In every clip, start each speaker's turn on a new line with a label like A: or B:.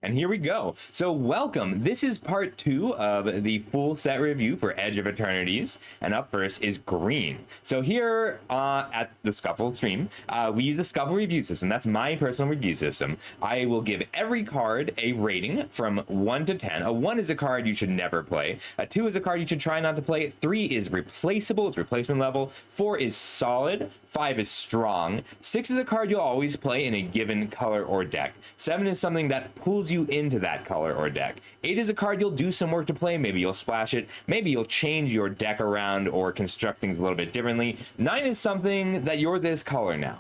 A: And here we go. So welcome. This is part 2 of the full set review for Edge of Eternities. And up first is green. So here at the Scuffle stream, we use the Scuffle review system. That's my personal review system. I will give every card a rating from 1 to 10. A 1 is a card you should never play. A 2 is a card you should try not to play. 3 is replaceable. It's replacement level. 4 is solid. 5 is strong. 6 is a card you'll always play in a given color or deck. 7 is something that pulls you into that color or deck. 8 is a card you'll do some work to play. Maybe you'll splash it. Maybe you'll change your deck around or construct things a little bit differently. 9 is something that you're this color now.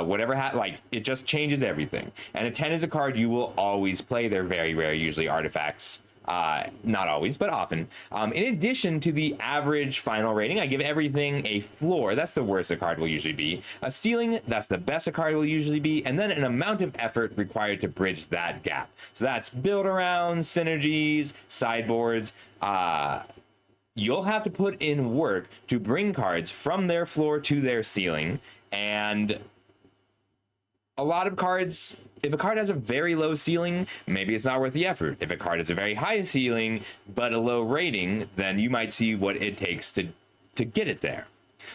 A: Whatever, it just changes everything. And a 10 is a card you will always play. They're very rare, usually artifacts. Not always, but often. In addition to the average final rating, I give everything a floor. That's the worst a card will usually be. A ceiling, that's the best a card will usually be. And then an amount of effort required to bridge that gap. So that's build around, synergies, sideboards. You'll have to put in work to bring cards from their floor to their ceiling. And a lot of cards, if a card has a very low ceiling, maybe it's not worth the effort. If a card has a very high ceiling but a low rating, then you might see what it takes to get it there.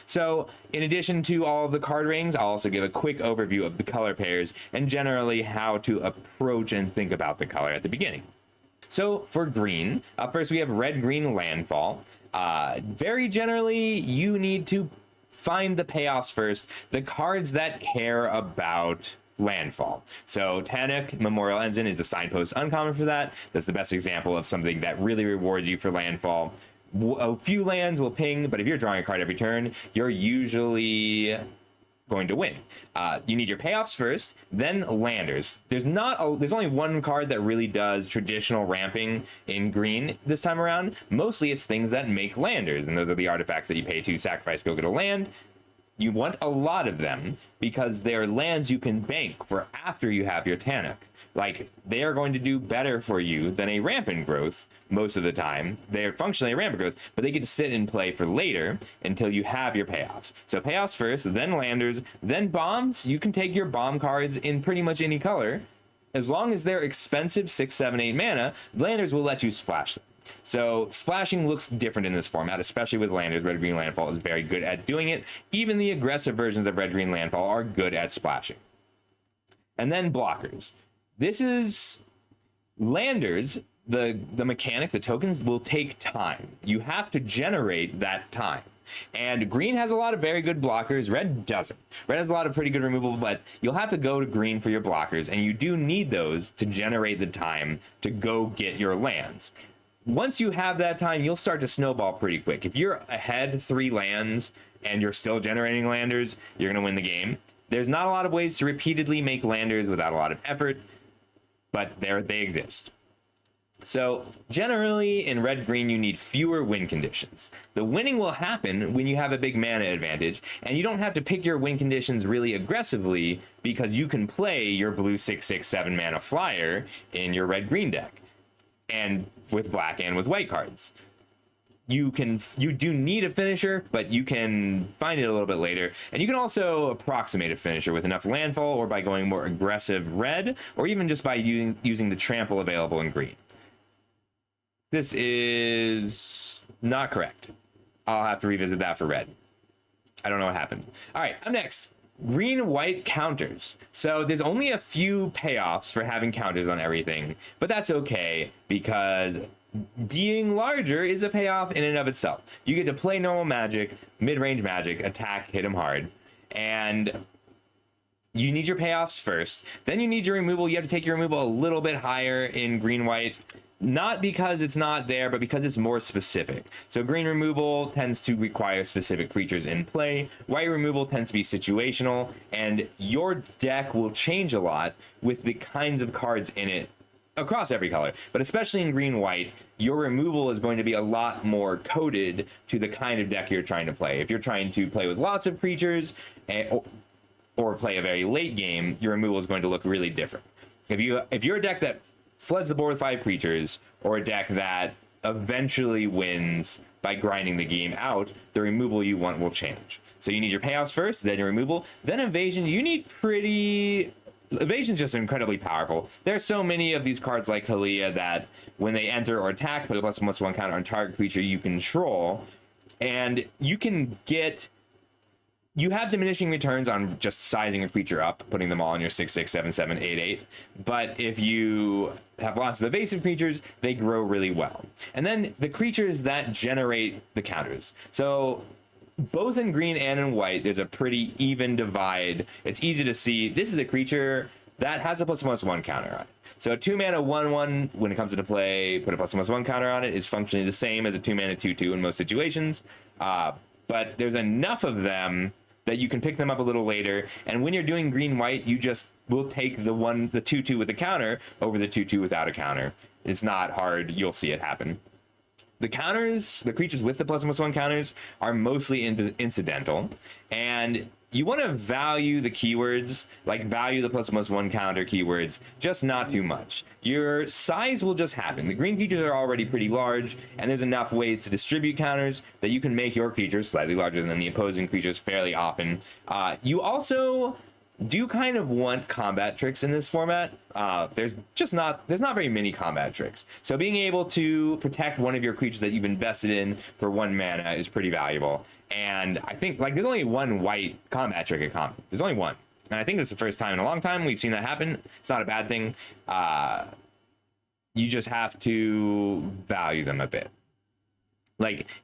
A: So in addition to all of the card ratings, I'll also give a quick overview of the color pairs and generally how to approach and think about the color at the beginning. So for green, first we have red-green landfall. Very generally, you need to find the payoffs first, the cards that care about landfall. So Tannock Memorial Ensign is the signpost uncommon for that. That's the best example of something that really rewards you for landfall. A few lands will ping, but if you're drawing a card every turn, you're usually going to win. You need your payoffs first, then landers. There's only one card that really does traditional ramping in green this time around. Mostly it's things that make landers, and those are the artifacts that you pay to sacrifice, go get a land. You want a lot of them because they're lands you can bank for after you have your Tannock. Like, they are going to do better for you than a rampant growth most of the time. They're functionally a rampant growth, but they get to sit and play for later until you have your payoffs. So payoffs first, then landers, then bombs. You can take your bomb cards in pretty much any color. As long as they're expensive 6, 7, 8 mana, landers will let you splash them. So splashing looks different in this format, especially with landers. Red-green landfall is very good at doing it. Even the aggressive versions of red-green landfall are good at splashing. And then blockers. This is landers. The mechanic, the tokens, will take time. You have to generate that time. And green has a lot of very good blockers. Red doesn't. Red has a lot of pretty good removal, but you'll have to go to green for your blockers, and you do need those to generate the time to go get your lands. Once you have that time, you'll start to snowball pretty quick. If you're ahead 3 lands and you're still generating landers, you're going to win the game. There's not a lot of ways to repeatedly make landers without a lot of effort, but they exist. So generally in red-green, you need fewer win conditions. The winning will happen when you have a big mana advantage, and you don't have to pick your win conditions really aggressively because you can play your blue 6/6/7 mana flyer in your red-green deck. And with black and with white cards. You do need a finisher, but you can find it a little bit later. And you can also approximate a finisher with enough landfall or by going more aggressive red, or even just by using the trample available in green. This is not correct. I'll have to revisit that for red. I don't know what happened. All right, up next. Green-white counters. So there's only a few payoffs for having counters on everything, but that's okay because being larger is a payoff in and of itself. You get to play normal magic, mid-range magic, attack, hit them hard, and you need your payoffs first. Then you need your removal. You have to take your removal a little bit higher in green-white. Not because it's not there, but because it's more specific. So green removal tends to require specific creatures in play. White removal tends to be situational, and your deck will change a lot with the kinds of cards in it across every color. But especially in green-white, your removal is going to be a lot more coded to the kind of deck you're trying to play. If you're trying to play with lots of creatures or play a very late game, your removal is going to look really different. If you're a deck that floods the board with 5 creatures, or a deck that eventually wins by grinding the game out, the removal you want will change. So you need your payoffs first, then your removal, then invasion. You need pretty Evasion's just incredibly powerful. There's so many of these cards like Halia that when they enter or attack, put a +1/+1 counter on target creature you control, and you have diminishing returns on just sizing a creature up, putting them all on your 6/6, 7/7, 8/8. But if you have lots of evasive creatures, they grow really well. And then the creatures that generate the counters. So both in green and in white, there's a pretty even divide. It's easy to see this is a creature that has a +1/+1 counter on it. So a 2-mana 1/1, when it comes into play, put a +1/+1 counter on it, is functionally the same as a 2-mana 2/2 in most situations. But there's enough of them that you can pick them up a little later. And when you're doing green-white, you just will take the 2/2 with a counter over the 2/2 without a counter. It's not hard. You'll see it happen. The counters, the creatures with the +1/+1 counters, are mostly incidental, and you want to value the keywords, like value the +1/+1 counter keywords, just not too much. Your size will just happen. The green creatures are already pretty large, and there's enough ways to distribute counters that you can make your creatures slightly larger than the opposing creatures fairly often. You also do kind of want combat tricks in this format. There's not very many combat tricks. So being able to protect one of your creatures that you've invested in for 1 mana is pretty valuable. And I think there's only one white combat trick at Common. There's only one. And I think this is the first time in a long time we've seen that happen. It's not a bad thing. You just have to value them a bit.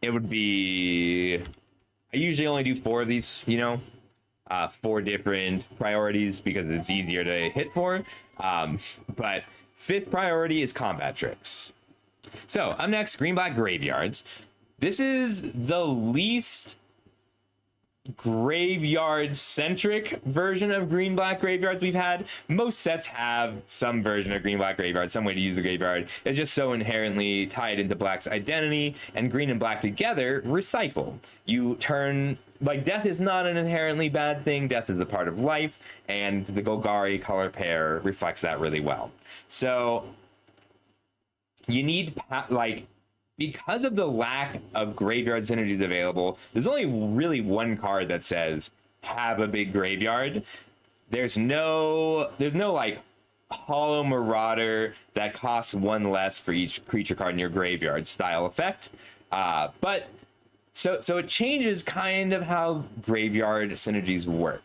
A: It would be, I usually only do 4 of these, 4 different priorities because it's easier to hit for. But 5th priority is combat tricks. So up next, green-black graveyards. This is the least graveyard-centric version of green-black graveyards we've had. Most sets have some version of green-black graveyard, some way to use the graveyard. It's just so inherently tied into black's identity, and green and black together recycle. You turn... death is not an inherently bad thing. Death is a part of life, and the Golgari color pair reflects that really well. So you need, because of the lack of graveyard synergies available, there's only really one card that says have a big graveyard. There's no Hollow Marauder that costs 1 less for each creature card in your graveyard style effect. But so it changes kind of how graveyard synergies work.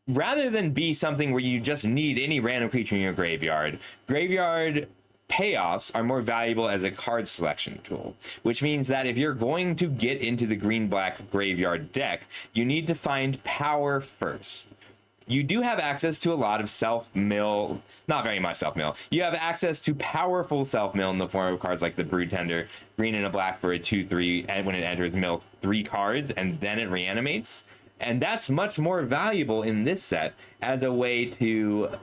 A: Rather than be something where you just need any random creature in your graveyard payoffs are more valuable as a card selection tool, which means that if you're going to get into the green-black graveyard deck, you need to find power first. You do have access to a lot of self-mill, not very much self-mill. You have access to powerful self-mill in the form of cards like the Broodtender, green and a black for a 2/3, and when it enters, mill 3 cards, and then it reanimates. And that's much more valuable in this set as a way to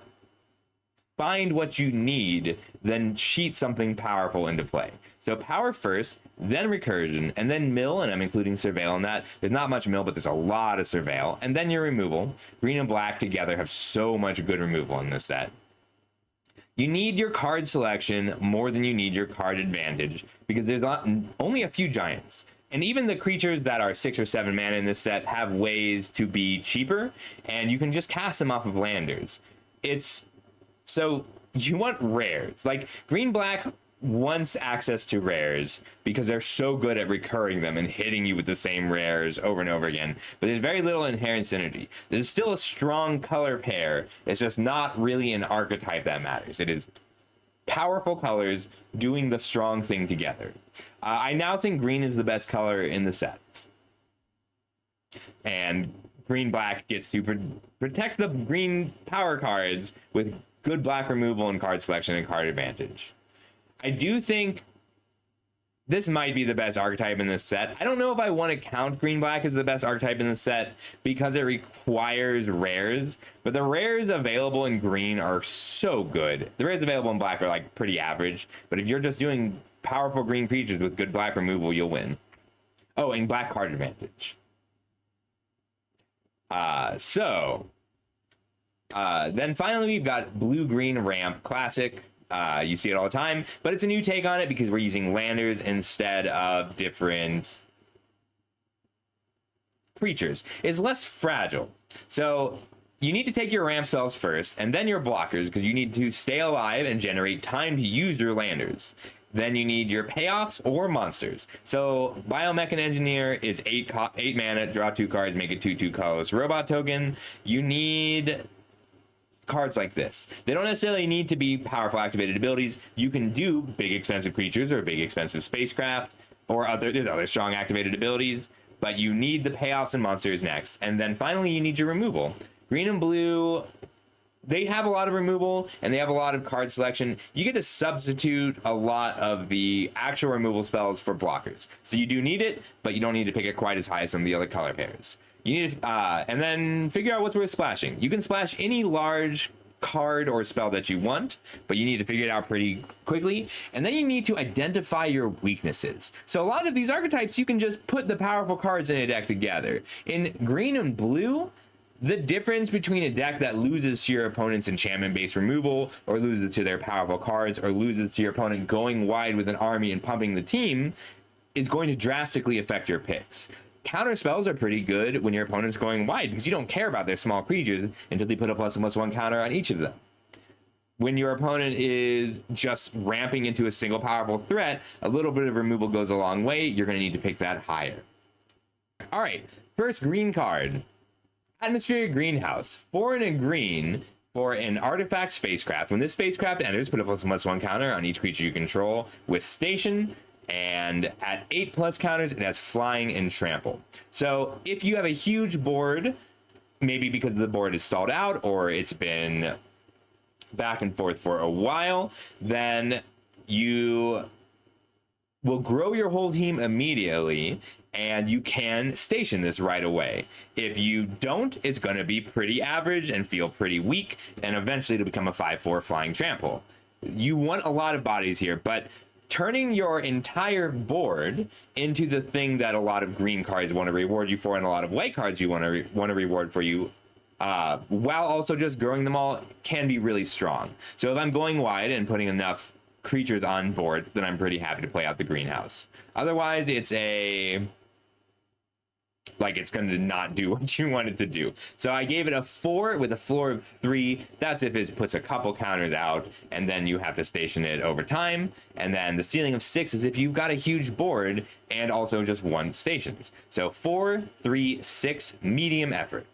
A: find what you need, then cheat something powerful into play. So power first, then recursion, and then mill, and I'm including surveil in that. There's not much mill, but there's a lot of surveil. And then your removal. Green and black together have so much good removal in this set. You need your card selection more than you need your card advantage, because there's only a few giants. And even the creatures that are 6 or 7 mana in this set have ways to be cheaper, and you can just cast them off of landers. So you want rares. Green-black wants access to rares because they're so good at recurring them and hitting you with the same rares over and over again. But there's very little inherent synergy. There's still a strong color pair. It's just not really an archetype that matters. It is powerful colors doing the strong thing together. I now think green is the best color in the set. And green-black gets to protect the green power cards with good black removal and card selection and card advantage. I do think this might be the best archetype in this set. I don't know if I want to count green-black as the best archetype in this set because it requires rares, but the rares available in green are so good. The rares available in black are pretty average, but if you're just doing powerful green creatures with good black removal, you'll win. Oh, and black card advantage. Then finally, we've got blue-green ramp classic. You see it all the time, but it's a new take on it because we're using landers instead of different creatures. It's less fragile. So you need to take your ramp spells first and then your blockers, because you need to stay alive and generate time to use your landers. Then you need your payoffs or monsters. So Biomechan Engineer is 8 mana, draw 2 cards, make a 2/2 colorless robot token. You need cards like this. They don't necessarily need to be powerful activated abilities. You can do big expensive creatures or big expensive spacecraft, or there's other strong activated abilities, but you need the payoffs and monsters next. And then finally you need your removal. Green and blue, they have a lot of removal and they have a lot of card selection. You get to substitute a lot of the actual removal spells for blockers. So you do need it, but you don't need to pick it quite as high as some of the other color pairs. You need to, and then figure out what's worth splashing. You can splash any large card or spell that you want, but you need to figure it out pretty quickly. And then you need to identify your weaknesses. So a lot of these archetypes, you can just put the powerful cards in a deck together. In green and blue, the difference between a deck that loses to your opponent's enchantment-based removal, or loses to their powerful cards, or loses to your opponent going wide with an army and pumping the team, is going to drastically affect your picks. Counter spells are pretty good when your opponent's going wide, because you don't care about their small creatures until they put a +1/+1 counter on each of them. When your opponent is just ramping into a single powerful threat, a little bit of removal goes a long way. You're going to need to pick that higher. All right, first green card. Atmospheric Greenhouse. 4 and a green for an artifact spacecraft. When this spacecraft enters, put a +1/+1 counter on each creature you control with station. And at 8+ counters, it has flying and trample. So if you have a huge board, maybe because the board is stalled out or it's been back and forth for a while, then you will grow your whole team immediately and you can station this right away. If you don't, it's going to be pretty average and feel pretty weak, and eventually it'll become a 5/4 flying trample. You want a lot of bodies here, but turning your entire board into the thing that a lot of green cards want to reward you for and a lot of white cards you want to reward for you, while also just growing them all, can be really strong. So if I'm going wide and putting enough creatures on board, then I'm pretty happy to play out the greenhouse. Otherwise, it's going to not do what you want it to do. So I gave it a 4 with a floor of 3. That's if it puts a couple counters out, and then you have to station it over time. And then the ceiling of 6 is if you've got a huge board and also just 1 stations. So 4, 3, 6, medium effort.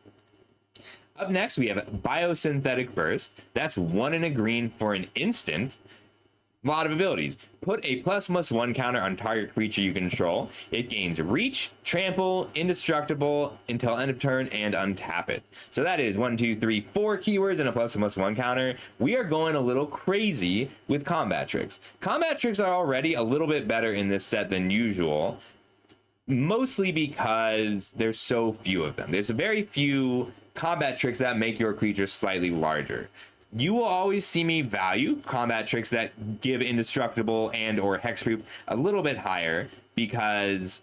A: Up next, we have Biosynthetic Burst. That's 1 and a green for an instant. A lot of abilities. Put a +1/+1 counter on target creature you control. It gains reach, trample, indestructible until end of turn, and untap it. So that is 1, 2, 3, 4 keywords and a +1/+1 counter. We are going a little crazy with combat tricks. Combat tricks are already a little bit better in this set than usual, mostly because there's so few of them. There's very few combat tricks that make your creature slightly larger. You will always see me value combat tricks that give indestructible and or hexproof a little bit higher, because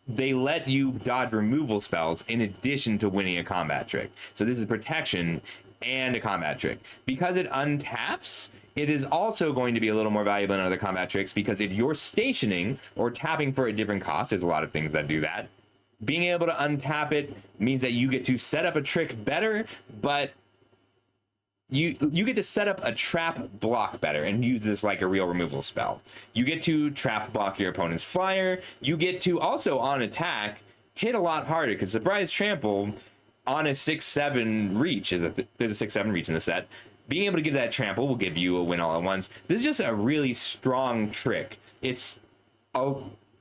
A: they let you dodge removal spells in addition to winning a combat trick. So this is protection and a combat trick. Because it untaps, it is also going to be a little more valuable than other combat tricks, because if you're stationing or tapping for a different cost, there's a lot of things that do that. Being able to untap it means that you get to set up a trick better, but you get to set up a trap block better and use this like a real removal spell. You get to trap block your opponent's flyer. You get to also, on attack, hit a lot harder, because surprise trample on a 6/7 reach there's a 6/7 reach in the set. Being able to give that trample will give you a win all at once. This is just a really strong trick. It's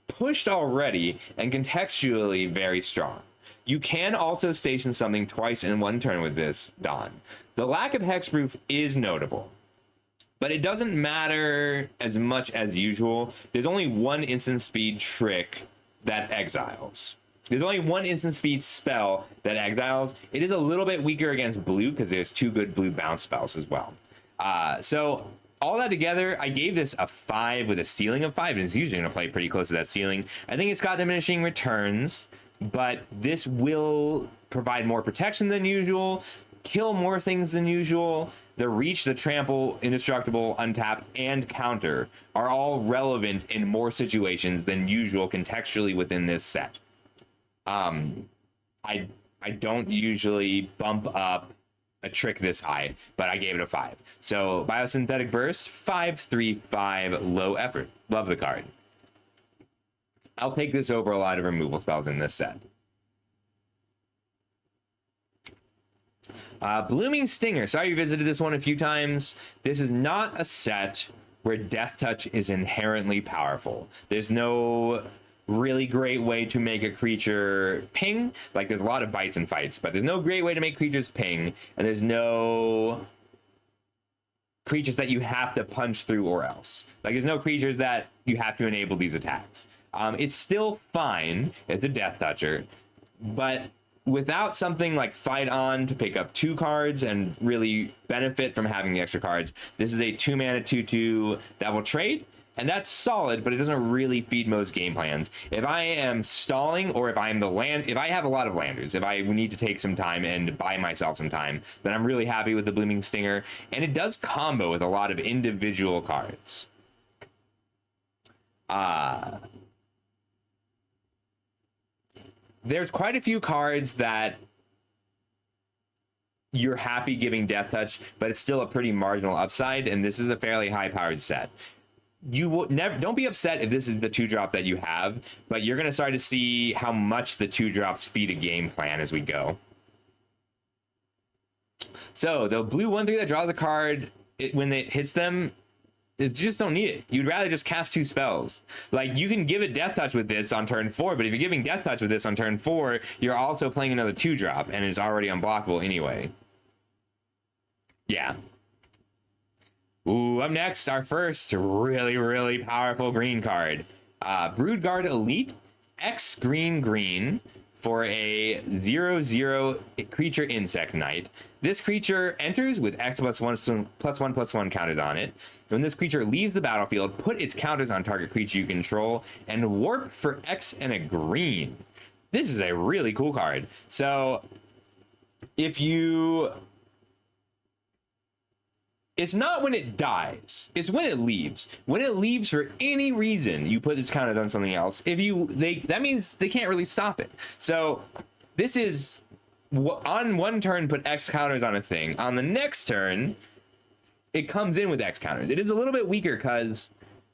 A: pushed already and contextually very strong. You can also station something twice in 1 turn with this, Dawn. The lack of hexproof is notable, but it doesn't matter as much as usual. There's only 1 instant speed trick that exiles. There's only 1 instant speed spell that exiles. It is a little bit weaker against blue because there's 2 good blue bounce spells as well. So all that together, I gave this a 5 with a ceiling of 5, and it's usually going to play pretty close to that ceiling. I think it's got diminishing returns, but this will provide more protection than usual, kill more things than usual. The reach, the trample, indestructible, untap, and counter are all relevant in more situations than usual contextually within this set. I don't usually bump up a trick this high, but I gave it a 5. So Biosynthetic Burst, 5/3/5, low effort. Love the card. I'll take this over a lot of removal spells in this set. Blooming Stinger. Sorry you visited this one a few times. This is not a set where Death Touch is inherently powerful. There's no really great way to make a creature ping. Like, there's a lot of bites and fights, but there's no great way to make creatures ping, and there's no creatures that you have to punch through or else. Like, there's no creatures that you have to enable these attacks. It's still fine. It's a Death Toucher, but without something like Fight On to pick up 2 cards and really benefit from having the extra cards, this is a 2-mana 2/2 that will trade, and that's solid, but it doesn't really feed most game plans. If I am stalling, or if I have a lot of landers, if I need to take some time and buy myself some time, then I'm really happy with the Blooming Stinger, and it does combo with a lot of individual cards. There's quite a few cards that you're happy giving Death Touch, but it's still a pretty marginal upside, and this is a fairly high-powered set. You will never, don't be upset if this is the 2-drop that you have, but you're going to start to see how much the 2-drops feed a game plan as we go. So the blue 1/3 that draws a card, when it hits them, you just don't need it. You'd rather just cast 2 spells. Like, you can give it Death Touch with this on turn 4, but if you're giving Death Touch with this on turn 4, you're also playing another 2-drop, and it's already unblockable anyway. Yeah. Ooh, up next, our first really, really powerful green card. Broodguard Elite, X green for a 0/0 creature insect knight. This creature enters with X +1/+1/+1 counters on it. When this creature leaves the battlefield, put its counters on target creature you control, and warp for X and a green. This is a really cool card. So if you... It's not when it dies, it's when it leaves. When it leaves for any reason, you put its counters on something else. That means they can't really stop it. So this is, on one turn, put X counters on a thing. On the next turn, it comes in with X counters. It is a little bit weaker because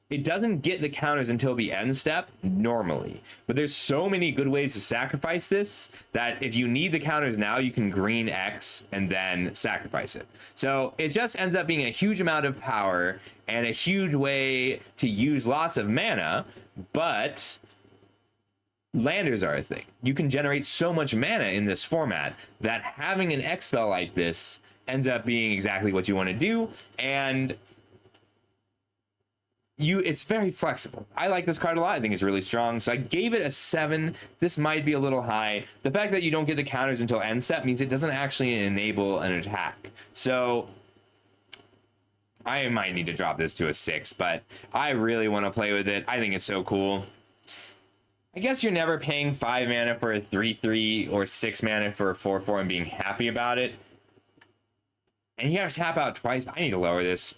A: it doesn't get the counters until the end step normally, but there's so many good ways to sacrifice this that if you need the counters now, you can green X and then sacrifice it. So it just ends up being a huge amount of power and a huge way to use lots of mana, but landers are a thing. You can generate so much mana in this format that having an X spell like this ends up being exactly what you want to do, and it's very flexible. I like this card a lot. I think it's really strong. So I gave it a 7. This might be a little high. The fact that you don't get the counters until end step means it doesn't actually enable an attack. So I might need to drop this to a 6, but I really want to play with it. I think it's so cool. I guess you're never paying 5 mana for a 3/3 or 6 mana for a 4/4 and being happy about it. And you have to tap out twice. I need to lower this.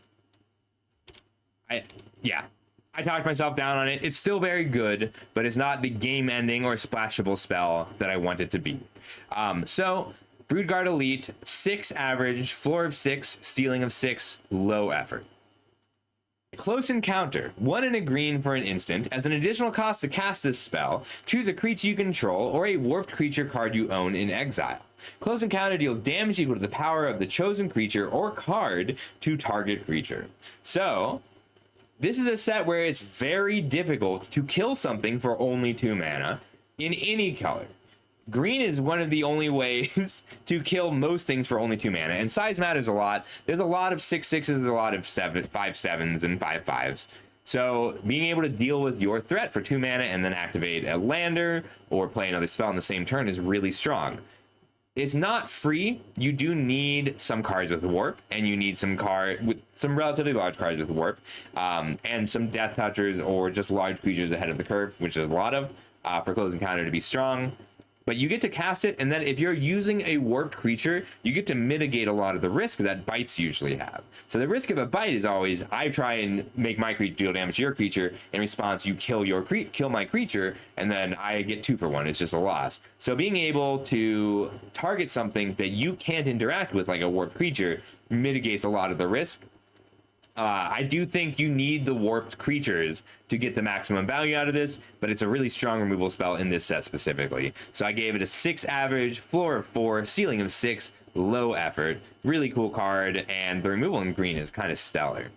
A: I talked myself down on it. It's still very good, but it's not the game-ending or splashable spell that I want it to be. So, Broodguard Elite, 6 average, floor of 6, ceiling of 6, low effort. Close Encounter, 1 and a green for an instant. As an additional cost to cast this spell, choose a creature you control or a warped creature card you own in exile. Close Encounter deals damage equal to the power of the chosen creature or card to target creature. So this is a set where it's very difficult to kill something for only 2 mana in any color. Green is one of the only ways to kill most things for only 2 mana, and size matters a lot. There's a lot of 6/6s, a lot of 5/7s, and 5/5s. So being able to deal with your threat for 2 mana and then activate a lander or play another spell on the same turn is really strong. It's not free. You do need some cards with warp, and you need some relatively large cards with warp, and some Death Touchers or just large creatures ahead of the curve, which is a lot of, for Close Encounter to be strong. but you get to cast it, and then if you're using a warped creature, you get to mitigate a lot of the risk that bites usually have. So the risk of a bite is always, I try and make my creature deal damage to your creature. In response, you kill my creature, and then I get 2 for 1. It's just a loss. So being able to target something that you can't interact with, like a warped creature, mitigates a lot of the risk. I do think you need the warped creatures to get the maximum value out of this, but it's a really strong removal spell in this set specifically. So I gave it a 6 average, floor of 4, ceiling of 6, low effort. Really cool card, and the removal in green is kind of stellar.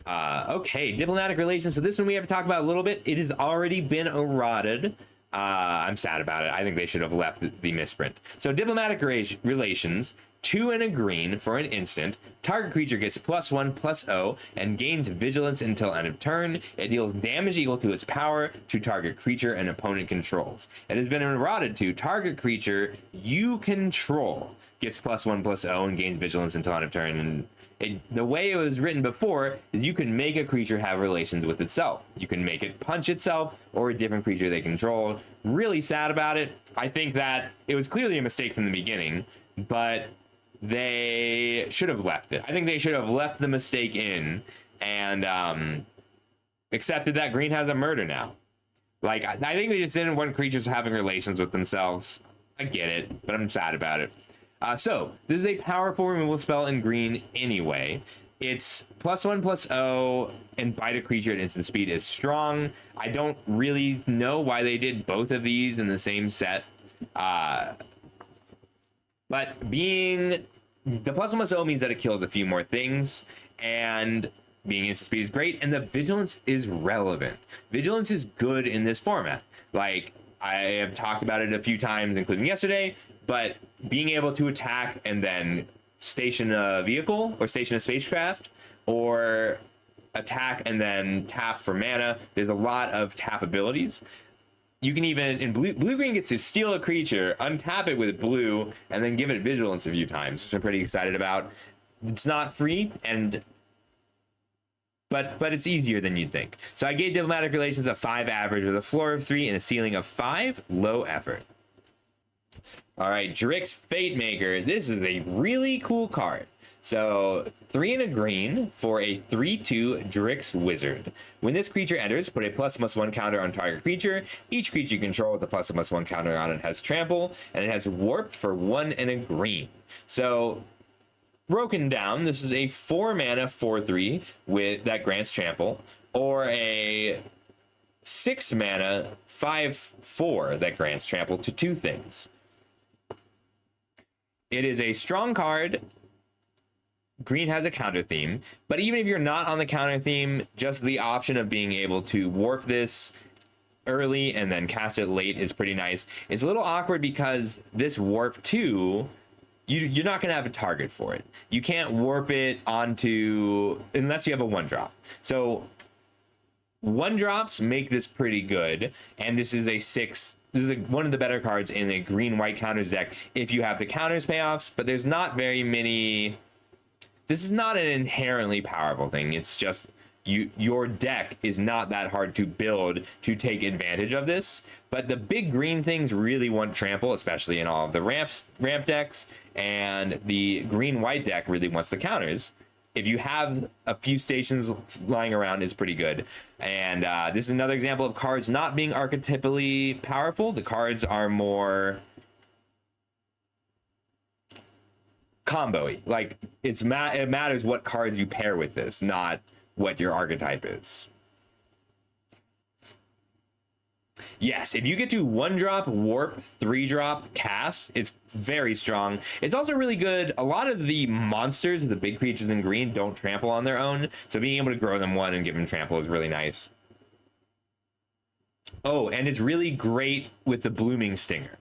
A: Okay, diplomatic relations. So this one we have to talk about a little bit. It has already been eroded. I'm sad about it. I think they should have left the misprint. So diplomatic relations, 2 and a green for an instant. Target creature gets +1/+0 and gains vigilance until end of turn. It deals damage equal to its power to target creature an opponent controls. It has been eroded to target creature you control gets +1/+0 and gains vigilance until end of turn. And the way it was written before is you can make a creature have relations with itself. You can make it punch itself or a different creature they control. Really sad about it. I think that it was clearly a mistake from the beginning, but they should have left it. I think they should have left the mistake in and accepted that green has a murder now. Like, I think they just didn't want creatures having relations with themselves. I get it, but I'm sad about it. So this is a powerful removal spell in green anyway. It's +1/+0 and bite a creature at instant speed is strong. I don't really know why they did both of these in the same set. But being the +1/+0 means that it kills a few more things, and being instant speed is great, and the vigilance is relevant. Vigilance is good in this format. Like, I have talked about it a few times, including yesterday, but being able to attack and then station a vehicle or station a spacecraft, or attack and then tap for mana, there's a lot of tap abilities. You can even, in blue-green gets to steal a creature, untap it with blue, and then give it vigilance a few times, which I'm pretty excited about. It's not free, but it's easier than you'd think. So I gave diplomatic relations a 5 average with a floor of 3 and a ceiling of 5, low effort. All right, Drix Fatemaker. This is a really cool card. So 3 and a green for a 3/2 Drix Wizard. When this creature enters, put a +1/+1 counter on target creature. Each creature you control with a +1/+1 counter on it has trample, and it has warped for 1 and a green. So broken down, this is a 4 mana 4/3 with that grants trample, or a 6 mana 5/4 that grants trample to 2 things. It is a strong card. Green has a counter theme, but even if you're not on the counter theme, just the option of being able to warp this early and then cast it late is pretty nice. It's a little awkward because this warp 2, you're not going to have a target for it. You can't warp it onto, unless you have a 1-drop. So 1-drops make this pretty good, and this is a 6. This is one of the better cards in a green-white counters deck if you have the counters payoffs, but there's not very many. This is not an inherently powerful thing. It's just your deck is not that hard to build to take advantage of this. But the big green things really want trample, especially in all of the ramp decks, and the green-white deck really wants the counters. If you have a few stations lying around, it's pretty good. And this is another example of cards not being archetypally powerful. The cards are more combo-y. Like, it matters what cards you pair with this, not what your archetype is. Yes, if you get to 1-drop, warp, 3-drop, cast, it's very strong. It's also really good. A lot of the monsters, the big creatures in green, don't trample on their own, so being able to grow them 1 and give them trample is really nice. Oh, and it's really great with the Blooming Stinger.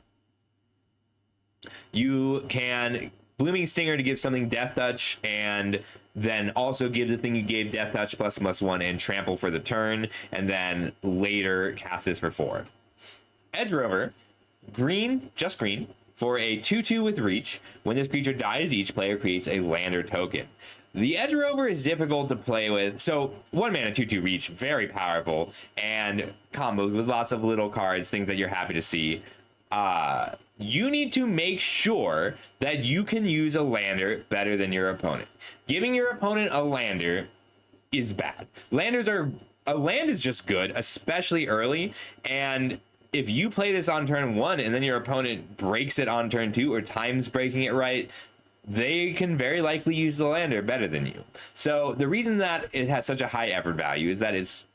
A: You can Blooming Stinger to give something Death Touch, and then also give the thing you gave Death Touch +1/+1 and trample for the turn, and then later cast this for 4. Edge Rover, green, just green, For a 2/2 with reach, when this creature dies, each player creates a land or token. The Edge Rover is difficult to play with. So 1 mana 2/2 reach, very powerful, and combos with lots of little cards, things that you're happy to see. You need to make sure that you can use a lander better than your opponent. Giving your opponent a lander is bad. A land is just good, especially early, and if you play this on turn 1 and then your opponent breaks it on turn 2 or times breaking it right, they can very likely use the lander better than you. So the reason that it has such a high effort value is that it's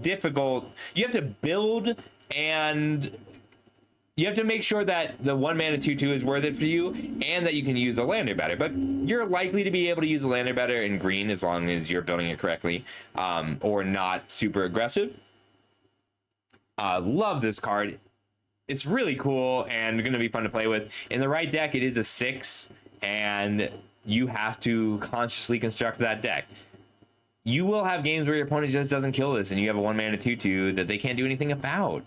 A: difficult. You have to build, and you have to make sure that the 1 mana 2/2 is worth it for you and that you can use the lander better. But you're likely to be able to use the lander better in green as long as you're building it correctly, or not super aggressive. Love this card. It's really cool and going to be fun to play with. In the right deck, it is a 6, and you have to consciously construct that deck. You will have games where your opponent just doesn't kill this and you have a 1 mana 2/2 that they can't do anything about.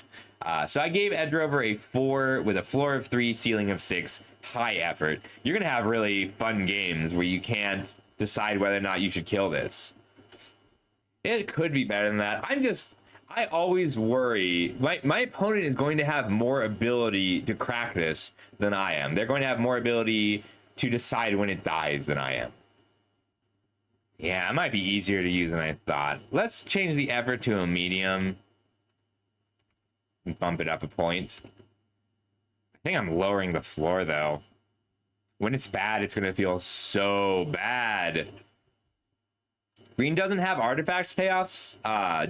A: So I gave Edge Rover a 4 with a floor of 3, ceiling of 6, high effort. You're going to have really fun games where you can't decide whether or not you should kill this. It could be better than that. I always worry. My opponent is going to have more ability to crack this than I am. They're going to have more ability to decide when it dies than I am. Yeah, it might be easier to use than I thought. Let's change the effort to a medium. Bump it up a point. I think I'm lowering the floor, though. When it's bad, it's going to feel so bad. Green doesn't have artifacts payoffs,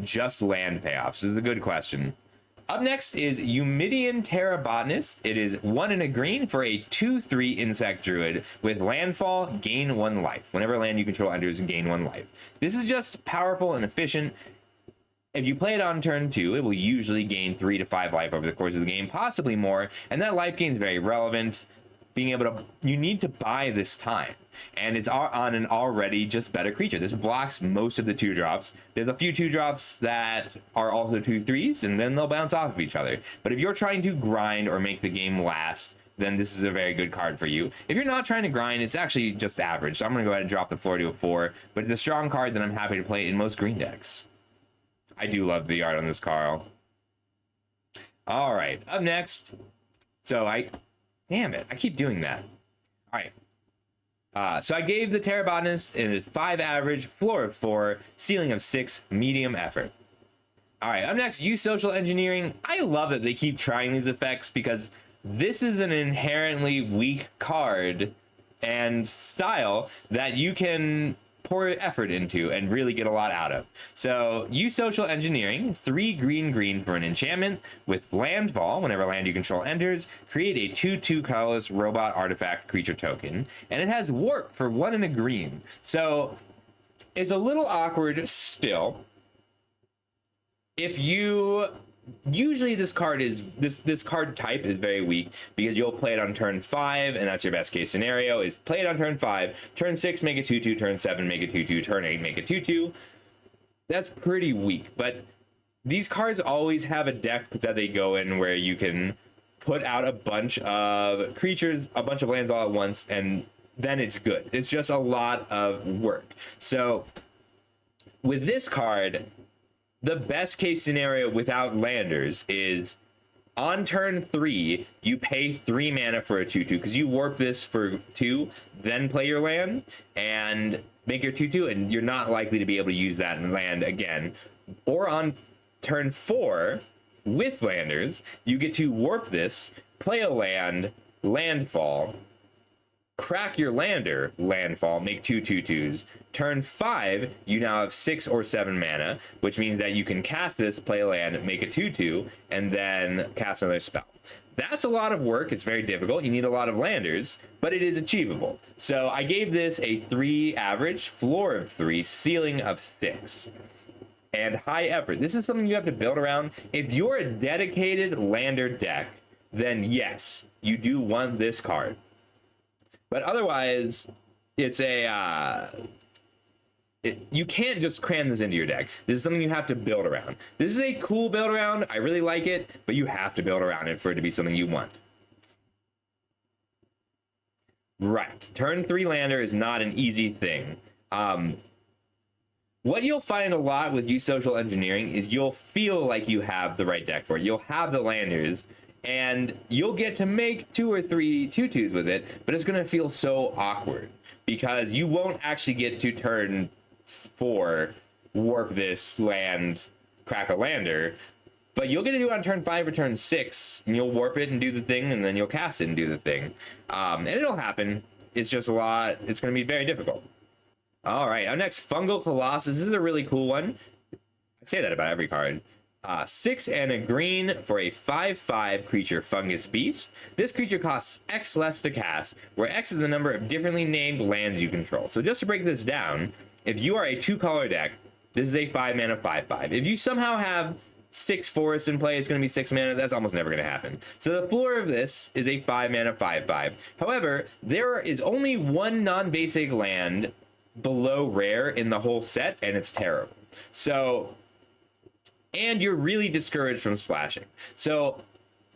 A: just land payoffs. This is a good question. Up next is Eumidian Terra Botanist. It is 1 and a green for a 2/3 insect druid with landfall, gain 1 life. Whenever land you control enters, gain 1 life. This is just powerful and efficient. If you play it on turn 2, it will usually gain 3 to 5 life over the course of the game, possibly more, and that life gain is very relevant. Being able to, you need to buy this time, and it's on an already just better creature. This blocks most of the 2-drops. There's a few 2-drops that are also 2/3s, and then they'll bounce off of each other. But if you're trying to grind or make the game last, then this is a very good card for you. If you're not trying to grind, it's actually just average. So I'm going to go ahead and drop the floor to a 4, but it's a strong card that I'm happy to play in most green decks. I do love the art on this Carl. All right, up next. Damn it, I keep doing that. All right. So I gave the Terra Botanist a 5 average, floor of 4, ceiling of 6, medium effort. All right, up next, use social engineering. I love that they keep trying these effects because this is an inherently weak card and style that you can pour effort into and really get a lot out of. So use social engineering, 3 green for an enchantment with landfall. Whenever land you control enters, create a 2/2 colorless robot artifact creature token, and it has warp for 1 and a green. So it's a little awkward still. If you usually this card type is very weak because you'll play it on turn 5, and that's your best case scenario, is play it on turn 5, turn 6 make a 2/2, turn 7 make a 2/2, turn 8 make a 2/2. That's pretty weak, but these cards always have a deck that they go in where you can put out a bunch of creatures, a bunch of lands all at once, and then it's good. It's just a lot of work. So with this card, the best case scenario without landers is on turn 3, you pay 3 mana for a 2/2 because you warp this for 2, then play your land and make your 2/2, and you're not likely to be able to use that and land again. Or on turn 4, with landers, you get to warp this, play a land, landfall, crack your lander, landfall, make 2 2/2s. Turn 5, you now have 6 or 7 mana, which means that you can cast this, play a land, make a 2/2, and then cast another spell. That's a lot of work. It's very difficult. You need a lot of landers, but it is achievable. So I gave this a 3 average, floor of 3, ceiling of 6. And high effort. This is something you have to build around. If you're a dedicated lander deck, then yes, you do want this card. But otherwise, it's you can't just cram this into your deck. This is something you have to build around. This is a cool build around. I really like it, but you have to build around it for it to be something you want. Right. Turn 3 lander is not an easy thing. What you'll find a lot with Use Social Engineering is you'll feel like you have the right deck for it. You'll have the landers, and you'll get to make 2 or 3 2/2s with it, but it's going to feel so awkward because you won't actually get to turn 4, warp this land, crack a lander, but you'll get to do it on turn 5 or turn 6, and you'll warp it and do the thing, and then you'll cast it and do the thing. And it'll happen. It's just it's going to be very difficult. All right, our next Fungal Colossus. This is a really cool one. I say that about every card. 6 and a green for a 5/5 creature fungus beast. This creature costs X less to cast, where X is the number of differently named lands you control. So just to break this down, if you are a 2-color deck, this is a 5 mana 5/5. If you somehow have 6 forests in play, it's going to be 6 mana. That's almost never going to happen. So the floor of this is a 5 mana 5/5. However, there is only one non-basic land below rare in the whole set, and it's terrible. So, and you're really discouraged from splashing. So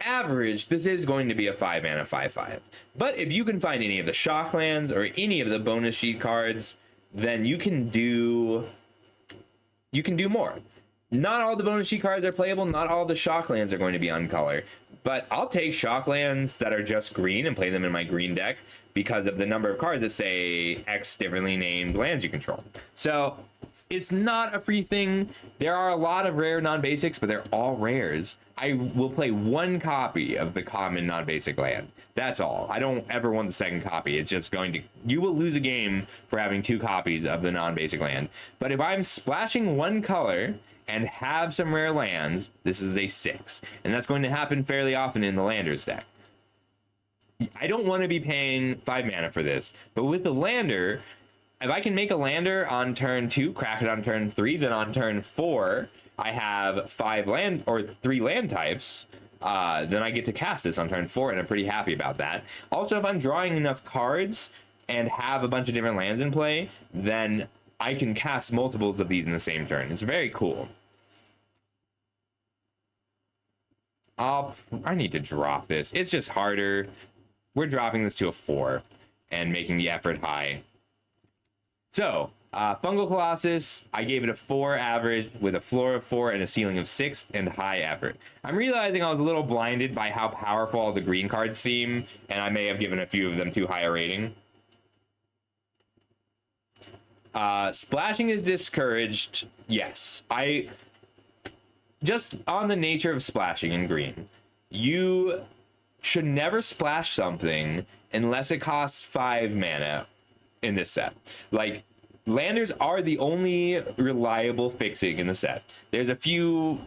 A: average, this is going to be a 5 mana 5/5. But if you can find any of the shock lands or any of the bonus sheet cards, then you can do more. Not all the bonus sheet cards are playable. Not all the shock lands are going to be uncolor. But I'll take shock lands that are just green and play them in my green deck because of the number of cards that say X differently named lands you control. So it's not a free thing. There are a lot of rare non-basics, but they're all rares. I will play 1 copy of the common non-basic land. That's all. I don't ever want the second copy. It's just you will lose a game for having 2 copies of the non-basic land. But if I'm splashing 1 color and have some rare lands, this is a 6. And that's going to happen fairly often in the Landers deck. I don't want to be paying 5 mana for this, but with the Lander, if I can make a Lander on turn 2, crack it on turn 3, then on turn 4, I have 5 land or 3 land types, then I get to cast this on turn 4, and I'm pretty happy about that. Also, if I'm drawing enough cards and have a bunch of different lands in play, then I can cast multiples of these in the same turn. It's very cool. I need to drop this. It's just harder. We're dropping this to a 4 and making the effort high. So, Fungal Colossus, I gave it a 4 average with a floor of 4 and a ceiling of 6 and high effort. I'm realizing I was a little blinded by how powerful all the green cards seem, and I may have given a few of them too high a rating. Splashing is discouraged. Yes. Just on the nature of splashing in green, you should never splash something unless it costs 5 mana in this set. Like, landers are the only reliable fixing in the set. There's a few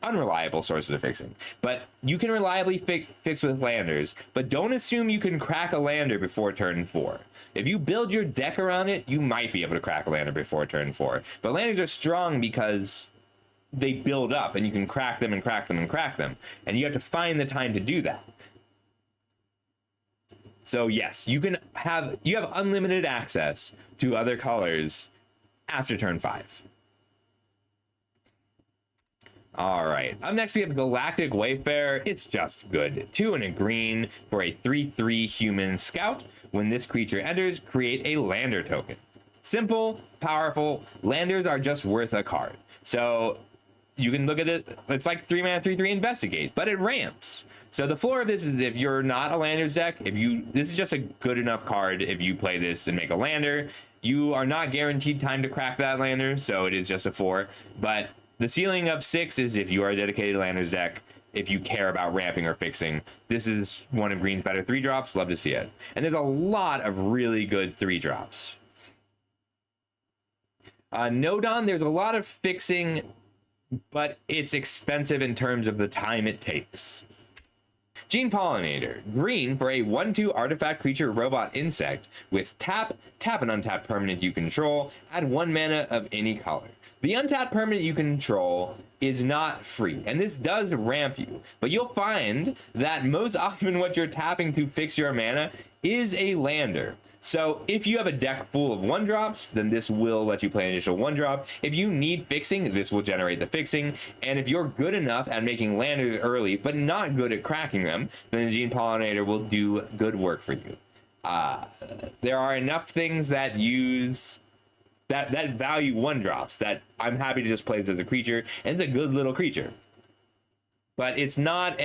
A: unreliable sources of fixing, but you can reliably fix with landers, but don't assume you can crack a lander before turn 4. If you build your deck around it, you might be able to crack a lander before turn 4, but landers are strong because they build up and you can crack them and crack them and crack them, and you have to find the time to do that. So yes, you have unlimited access to other colors after turn 5. All right, up next we have Galactic Wayfarer. It's just good. 2 and a green for a 3/3 human scout. When this creature enters, create a lander token. Simple, powerful. Landers are just worth a card. So you can look at it, it's like 3 mana 3/3 investigate, but it ramps. So the floor of this is if you're not a Landers deck, this is just a good enough card if you play this and make a Lander. You are not guaranteed time to crack that Lander, so it is just a 4. But the ceiling of 6 is if you are a dedicated Landers deck, if you care about ramping or fixing. This is one of green's better 3-drops, love to see it. And there's a lot of really good 3-drops. Nodon, there's a lot of fixing, but it's expensive in terms of the time it takes. Gene Pollinator, green for a 1/2 artifact creature robot insect with tap an untapped permanent you control, add 1 mana of any color. The untapped permanent you control is not free, and this does ramp you, but you'll find that most often what you're tapping to fix your mana is a lander. So if you have a deck full of 1-drops, then this will let you play an initial 1-drop. If you need fixing, this will generate the fixing. And if you're good enough at making landers early, but not good at cracking them, then the Gene Pollinator will do good work for you. There are enough things that use that value 1-drops that I'm happy to just play this as a creature, and it's a good little creature. But it's not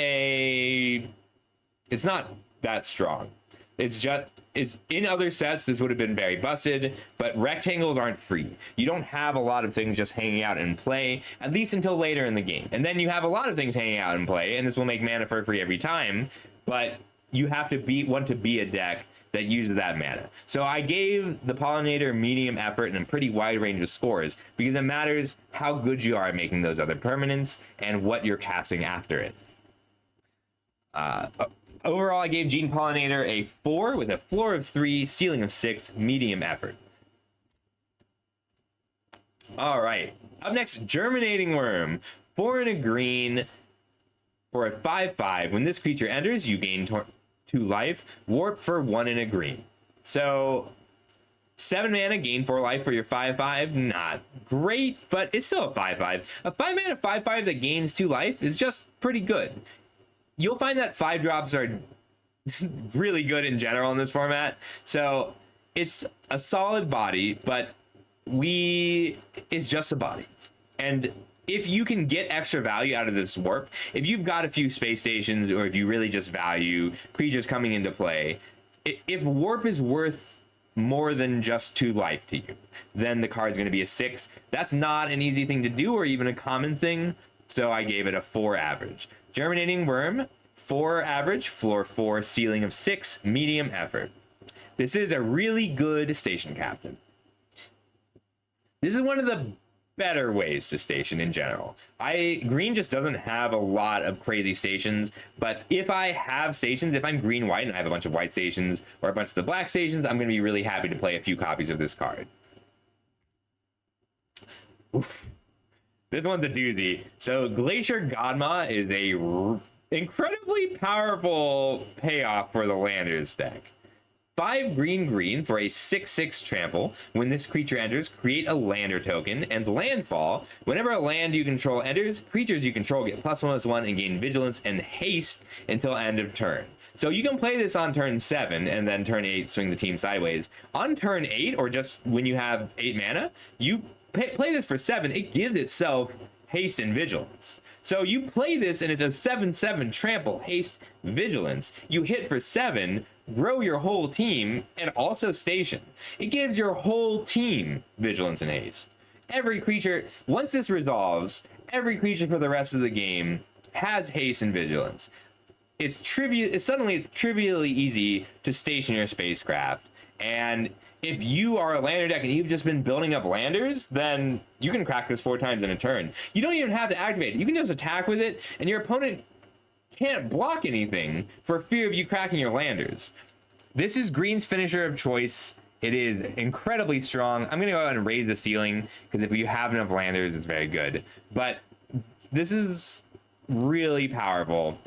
A: that strong. It's in other sets this would have been very busted, but rectangles aren't free. You don't have a lot of things just hanging out in play, at least until later in the game. And then you have a lot of things hanging out in play, and this will make mana for free every time, but you have to want to be a deck that uses that mana. So I gave the Pollinator medium effort and a pretty wide range of scores because it matters how good you are at making those other permanents and what you're casting after it. Overall, I gave Gene Pollinator a 4 with a floor of 3, ceiling of 6, medium effort. All right, up next, Germinating Worm. 4 and a green for a 5/5. When this creature enters, you gain 2 life, warp for 1 and a green. So 7 mana, gain 4 life for your 5/5. Not great, but it's still a 5/5. A 5 mana 5/5 that gains 2 life is just pretty good. You'll find that 5-drops are really good in general in this format. So it's a solid body, but it's just a body. And if you can get extra value out of this warp, if you've got a few space stations, or if you really just value creatures coming into play, if warp is worth more than just 2 life to you, then the card's going to be a 6. That's not an easy thing to do or even a common thing, so I gave it a 4 average. Germinating Worm, 4 average, floor 4, ceiling of 6, medium effort. This is a really good station captain. This is one of the better ways to station in general. Green just doesn't have a lot of crazy stations, but if I have stations, if I'm green-white and I have a bunch of white stations or a bunch of the black stations, I'm going to be really happy to play a few copies of this card. Oof. This one's a doozy. So Glacier Godma is a incredibly powerful payoff for the Landers deck. 5 green for a 6/6 trample. When this creature enters, create a lander token, and landfall. Whenever a land you control enters, creatures you control get +1/+1 and gain vigilance and haste until end of turn. So you can play this on turn 7 and then turn 8 swing the team sideways. On turn 8, or just when you have 8 mana, you play this for 7. It gives itself haste and vigilance. So you play this and it's a 7/7 trample, haste, vigilance. You hit for 7, grow your whole team, and also station. It gives your whole team vigilance and haste. Every creature, once this resolves, every creature for the rest of the game has haste and vigilance. Suddenly it's trivially easy to station your spacecraft. And if you are a lander deck and you've just been building up landers, then you can crack this 4 times in a turn. You don't even have to activate it. You can just attack with it, and your opponent can't block anything for fear of you cracking your landers. This is green's finisher of choice. It is incredibly strong. I'm going to go ahead and raise the ceiling, because if you have enough landers, it's very good. But this is really powerful.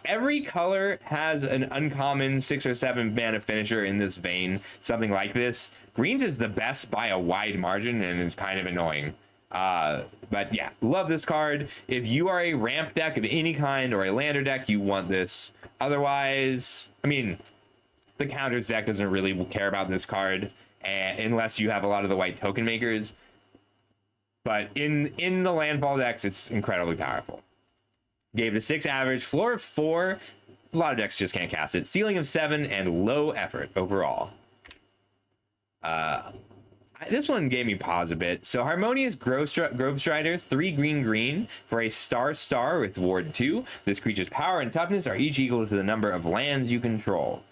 A: Every color has an uncommon 6 or 7 mana finisher in this vein, something like this. Green's is the best by a wide margin and is kind of annoying. But yeah, love this card. If you are a ramp deck of any kind or a lander deck, you want this. Otherwise, I mean, the counters deck doesn't really care about this card unless you have a lot of the white token makers. But in the landfall decks, it's incredibly powerful. Gave it a 6 average, floor of 4. A lot of decks just can't cast it. Ceiling of 7 and low effort overall. This one gave me pause a bit. So Harmonious Grove Strider, 3 green for a star with ward 2. This creature's power and toughness are each equal to the number of lands you control.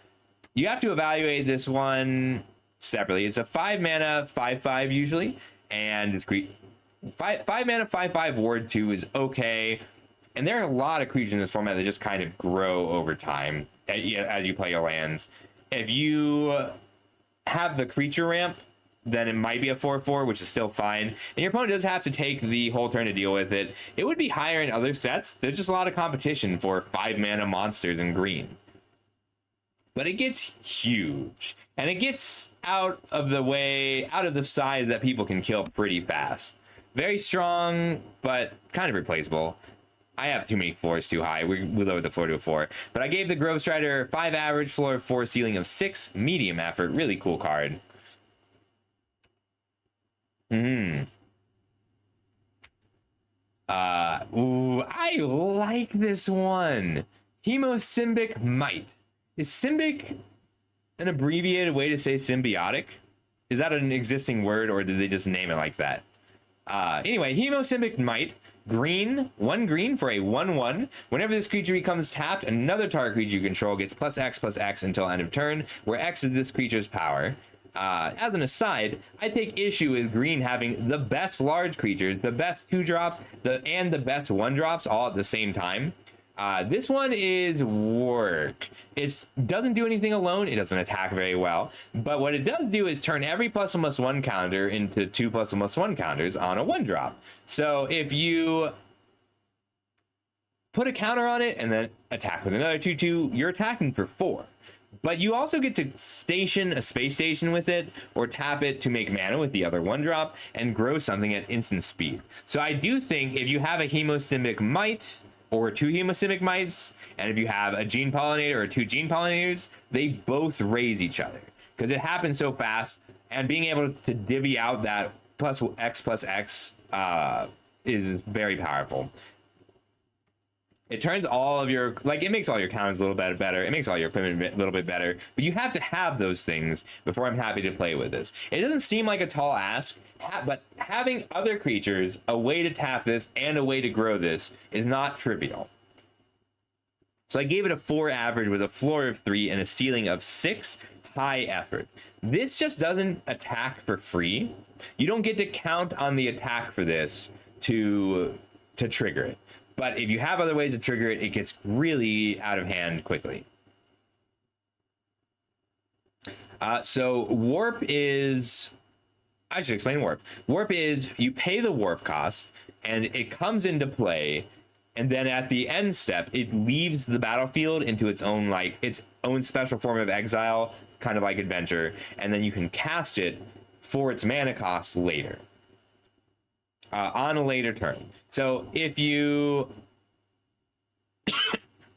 A: You have to evaluate this one separately. It's a 5 mana 5/5 usually, and it's 5 mana 5/5 ward 2 is okay. And there are a lot of creatures in this format that just kind of grow over time as you play your lands. If you have the creature ramp, then it might be a 4/4, which is still fine. And your opponent does have to take the whole turn to deal with it. It would be higher in other sets. There's just a lot of competition for 5 mana monsters in green. But it gets huge. And it gets out of the size that people can kill pretty fast. Very strong, but kind of replaceable. I have too many floors too high. We lowered the floor to a 4. But I gave the Grove Strider 5 average, floor of 4, ceiling of 6, medium effort. Really cool card. Ooh, I like this one. Hemosymbic Might. Is Symbic an abbreviated way to say symbiotic? Is that an existing word, or did they just name it like that? Anyway, Hemosymbic Might. Green, 1 green for a 1/1. Whenever this creature becomes tapped, another target creature you control gets +X/+X until end of turn, where X is this creature's power. As an aside, I take issue with green having the best large creatures, the best 2-drops, and the best 1-drops all at the same time. This one is work. It doesn't do anything alone. It doesn't attack very well. But what it does do is turn every +1/+1 counter into 2 +1/+1 counters on a 1-drop. So if you put a counter on it and then attack with another 2/2, you're attacking for 4. But you also get to station a space station with it, or tap it to make mana with the other 1-drop and grow something at instant speed. So I do think if you have a Hemosymbic Might, or 2 Hemosymbic Mites, and if you have a Gene Pollinator or 2 Gene Pollinators, they both raise each other because it happens so fast, and being able to divvy out that +X/+X is very powerful. It turns all of your, like, it makes all your counters a little bit better. It makes all your equipment a little bit better. But you have to have those things before I'm happy to play with this. It doesn't seem like a tall ask, but having other creatures, a way to tap this and a way to grow this is not trivial. So I gave it a 4 average with a floor of 3 and a ceiling of 6, high effort. This just doesn't attack for free. You don't get to count on the attack for this to trigger it. But if you have other ways to trigger it, it gets really out of hand quickly. So warp is, I should explain warp. Warp is you pay the warp cost and it comes into play, and then at the end step, it leaves the battlefield into its own special form of exile, kind of like adventure, and then you can cast it for its mana cost later. On a later turn. So if you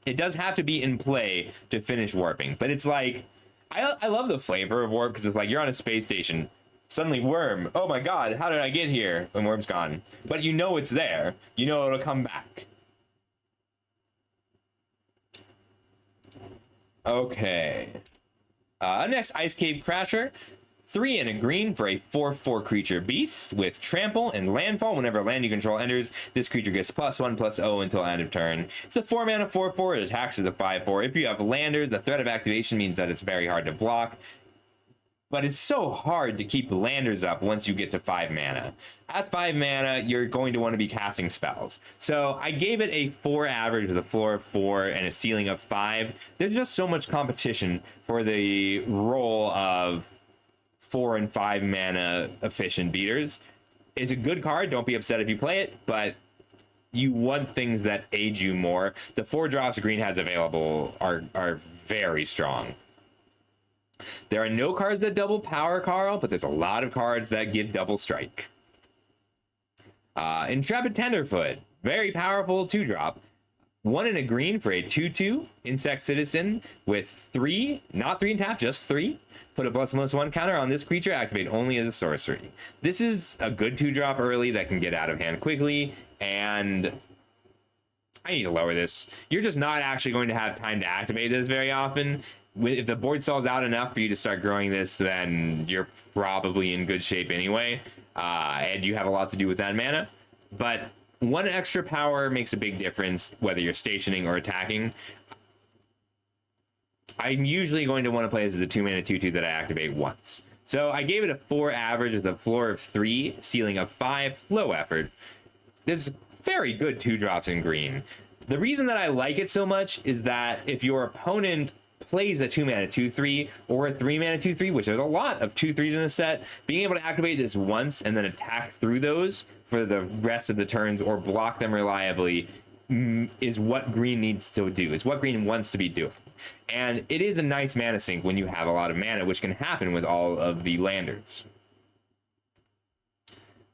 A: it does have to be in play to finish warping, but it's like I love the flavor of warp because it's like you're on a space station, suddenly worm, oh my god, how did I get here? When worm's gone, but you know it's there, you know it'll come back. Okay, next, Ice Cave Crasher. 3 and a green for a 4/4 creature beast with trample and landfall. Whenever land you control enters, this creature gets +1/+0 until end of turn. It's a 4 mana 4/4. It attacks as a 5/4. If you have landers, the threat of activation means that it's very hard to block. But it's so hard to keep the landers up once you get to 5 mana. At 5 mana, you're going to want to be casting spells. So I gave it a 4 average with a floor of 4 and a ceiling of 5. There's just so much competition for the role of 4 and 5 mana efficient beaters. It's a good card. Don't be upset if you play it, but you want things that age you more. The 4-drops green has available are very strong. There are no cards that double power, Carl, but there's a lot of cards that give double strike. Intrepid Tenderfoot, very powerful 2-drop. 1 and a green for a 2/2 insect citizen with 3, not 3 and tap, just 3. Put a +1/+1 counter on this creature, activate only as a sorcery. This is a good 2-drop early that can get out of hand quickly, and I need to lower this. You're just not actually going to have time to activate this very often. If the board stalls out enough for you to start growing this, then you're probably in good shape anyway, and you have a lot to do with that mana. But 1 extra power makes a big difference whether you're stationing or attacking. I'm usually going to want to play this as a 2 mana 2/2 that I activate once. So I gave it a 4 average with a floor of 3, ceiling of 5, low effort. There's very good 2-drops in green. The reason that I like it so much is that if your opponent plays a 2 mana 2/3 or a 3 mana 2/3, which there's a lot of 2/3s in the set, being able to activate this once and then attack through those for the rest of the turns or block them reliably is what green needs to do. It's what green wants to be doing. And it is a nice mana sink when you have a lot of mana, which can happen with all of the landers.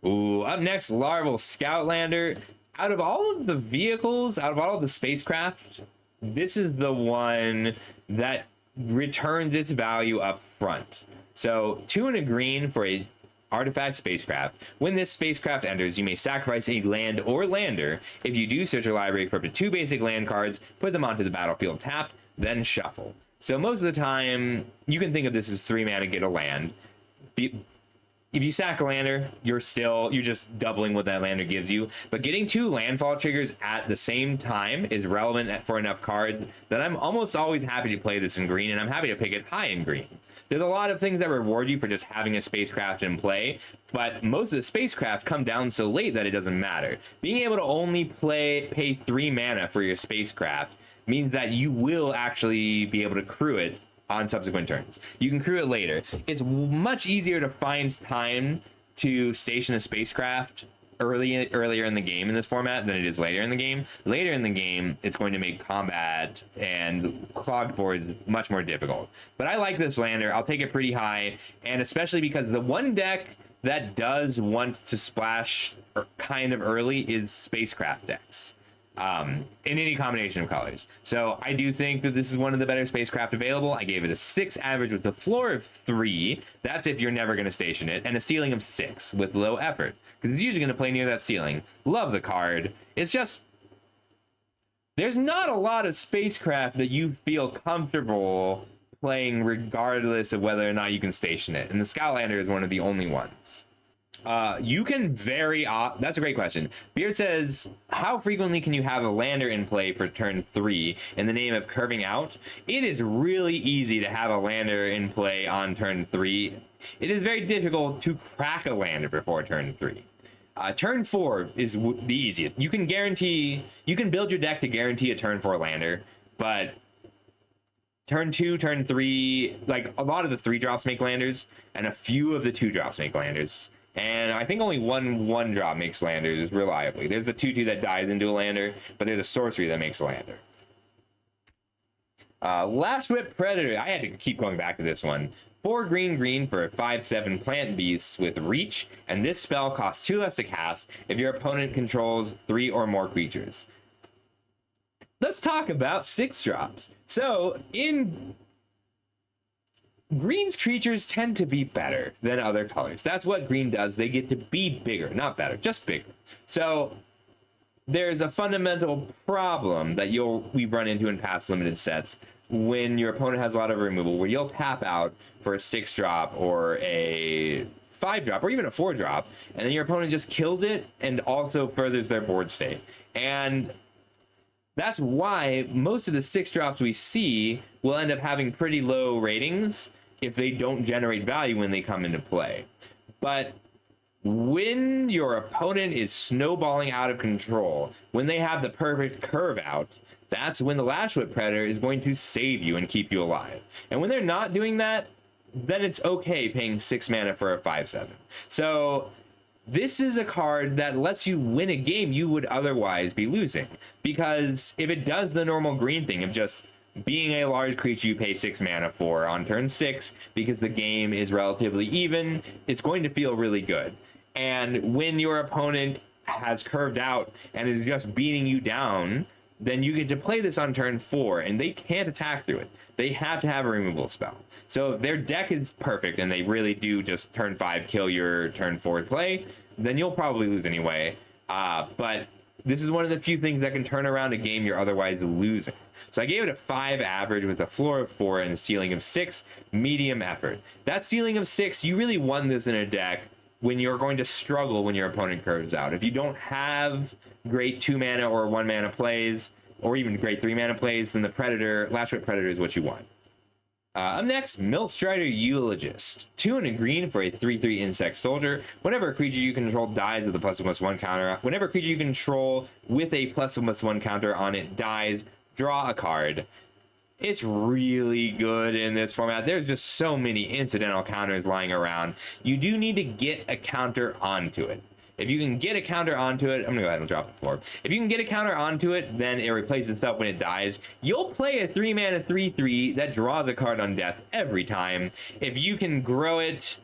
A: Ooh, up next, Larval Scoutlander. out of all of the vehicles, out of all of the spacecraft, this is the one that returns its value up front. So 2 and a green for a artifact spacecraft. When this spacecraft enters, you may sacrifice a land or lander. If you do, search your library for up to 2 basic land cards, put them onto the battlefield tapped, then shuffle. So most of the time, you can think of this as 3 mana, get a land. If you sack a lander, you're just doubling what that lander gives you. But getting 2 landfall triggers at the same time is relevant for enough cards that I'm almost always happy to play this in green, and I'm happy to pick it high in green. There's a lot of things that reward you for just having a spacecraft in play, but most of the spacecraft come down so late that it doesn't matter. Being able to only pay 3 mana for your spacecraft means that you will actually be able to crew it on subsequent turns. You can crew it later. It's much easier to find time to station a spacecraft earlier in the game in this format than it is later in the game. Later in the game, it's going to make combat and clogged boards much more difficult. But I like this lander. I'll take it pretty high, and especially because the one deck that does want to splash kind of early is spacecraft decks. In any combination of colors. So I do think that this is one of the better spacecraft available. I gave it a 6 average with a floor of 3. That's if you're never going to station it. And a ceiling of 6 with low effort, because it's usually going to play near that ceiling. Love the card. It's just, there's not a lot of spacecraft that you feel comfortable playing regardless of whether or not you can station it. And the Scoutlander is one of the only ones. You can vary. That's a great question. Beard says, how frequently can you have a lander in play for turn 3 in the name of curving out? It is really easy to have a lander in play on turn 3. It is very difficult to crack a lander before turn 3. Turn 4 is the easiest. You can build your deck to guarantee a turn 4 lander, but turn 2, turn 3, like a lot of the 3 drops make landers, and a few of the 2 drops make landers. And I think only one drop makes landers reliably. There's the 2/2 that dies into a lander, but there's a sorcery that makes a lander. Lash Whip Predator. I had to keep going back to this one. 4 green for a 5/7 plant beast with reach, and this spell costs 2 less to cast if your opponent controls 3 or more creatures. Let's talk about 6 drops. So in green's creatures tend to be better than other colors. That's what green does. They get to be bigger, not better, just bigger. So there's a fundamental problem that we've run into in past limited sets when your opponent has a lot of removal, where you'll tap out for a 6 drop or a 5 drop or even a 4 drop, and then your opponent just kills it and also furthers their board state. And that's why most of the 6 drops we see will end up having pretty low ratings if they don't generate value when they come into play. But when your opponent is snowballing out of control, when they have the perfect curve out, that's when the Lash Whip Predator is going to save you and keep you alive. And when they're not doing that, then it's okay paying 6 mana for a 5/7. So this is a card that lets you win a game you would otherwise be losing. Because if it does the normal green thing of just being a large creature you pay 6 mana for on turn 6 because the game is relatively even, it's going to feel really good. And when your opponent has curved out and is just beating you down, then you get to play this on turn 4, and they can't attack through it. They have to have a removal spell. So if their deck is perfect and they really do just turn 5 kill your turn 4 play, then you'll probably lose anyway. But this is one of the few things that can turn around a game you're otherwise losing. So I gave it a 5 average with a floor of 4 and a ceiling of 6, medium effort. That ceiling of 6, you really won this in a deck when you're going to struggle when your opponent curves out. If you don't have great 2 mana or 1 mana plays, or even great 3 mana plays, then the Lash Whip Predator is what you want. Up next, Miltstrider Eulogist. 2 and a green for a 3/3 insect soldier. Whenever a creature you control dies with a +1/+1 counter, whenever a creature you control with a +1/+1 counter on it dies, draw a card. It's really good in this format. There's just so many incidental counters lying around. You do need to get a counter onto it. If you can get a counter onto it, I'm gonna go ahead and drop the floor. If you can get a counter onto it, then it replaces itself when it dies. You'll play a 3 mana 3/3 that draws a card on death every time. If you can grow it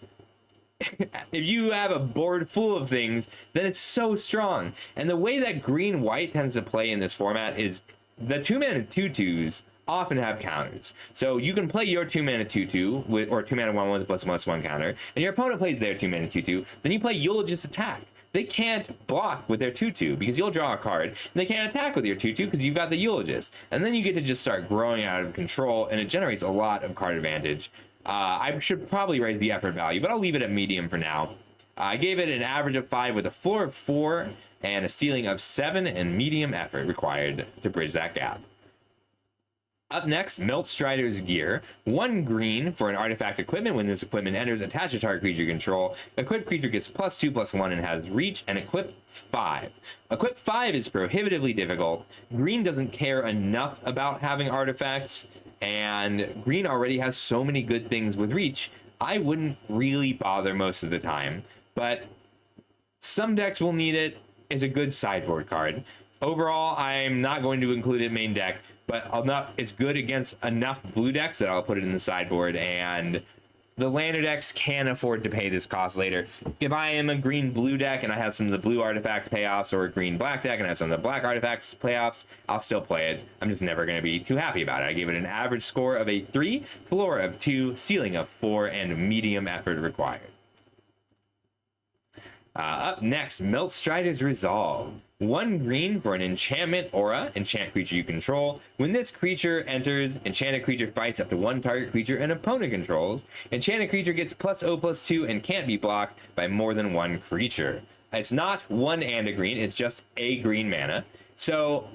A: if you have a board full of things, then it's so strong. And the way that green-white tends to play in this format is the 2-mana 2/2s often have counters. So you can play your 2-mana 2/2 with, or 2-mana 1/1 with ++1 counter, and your opponent plays their 2-mana 2/2, then you play Eulogist Attack. They can't block with their 2/2 because you'll draw a card, and they can't attack with your 2/2 because you've got the Eulogist. And then you get to just start growing out of control, and it generates a lot of card advantage. I should probably raise the effort value, but I'll leave it at medium for now. I gave it an average of 5 with a floor of 4 and a ceiling of 7 and medium effort required to bridge that gap. Up next, Melt Strider's Gear. 1 green for an artifact equipment. When this equipment enters, attach a target creature you control. Equipped creature gets +2/+1 and has reach, and equip 5. Equip 5 is prohibitively difficult. Green doesn't care enough about having artifacts, and green already has so many good things with reach, I wouldn't really bother most of the time. But some decks will need it. It's a good sideboard card. Overall, I'm not going to include it main deck, but it's good against enough blue decks that I'll put it in the sideboard, and the lander decks can afford to pay this cost later. If I am a green-blue deck and I have some of the blue artifact payoffs, or a green-black deck and I have some of the black artifacts payoffs, I'll still play it. I'm just never going to be too happy about it. I gave it an average score of a 3, floor of 2, ceiling of 4, and medium effort required. Up next, Melt Strider's Resolve. 1 green for an enchantment aura, enchant creature you control. When this creature enters, enchanted creature fights up to 1 target creature an opponent controls. Enchanted creature gets +0/+2 and can't be blocked by more than 1 creature. It's not 1 and a green, it's just a green mana. So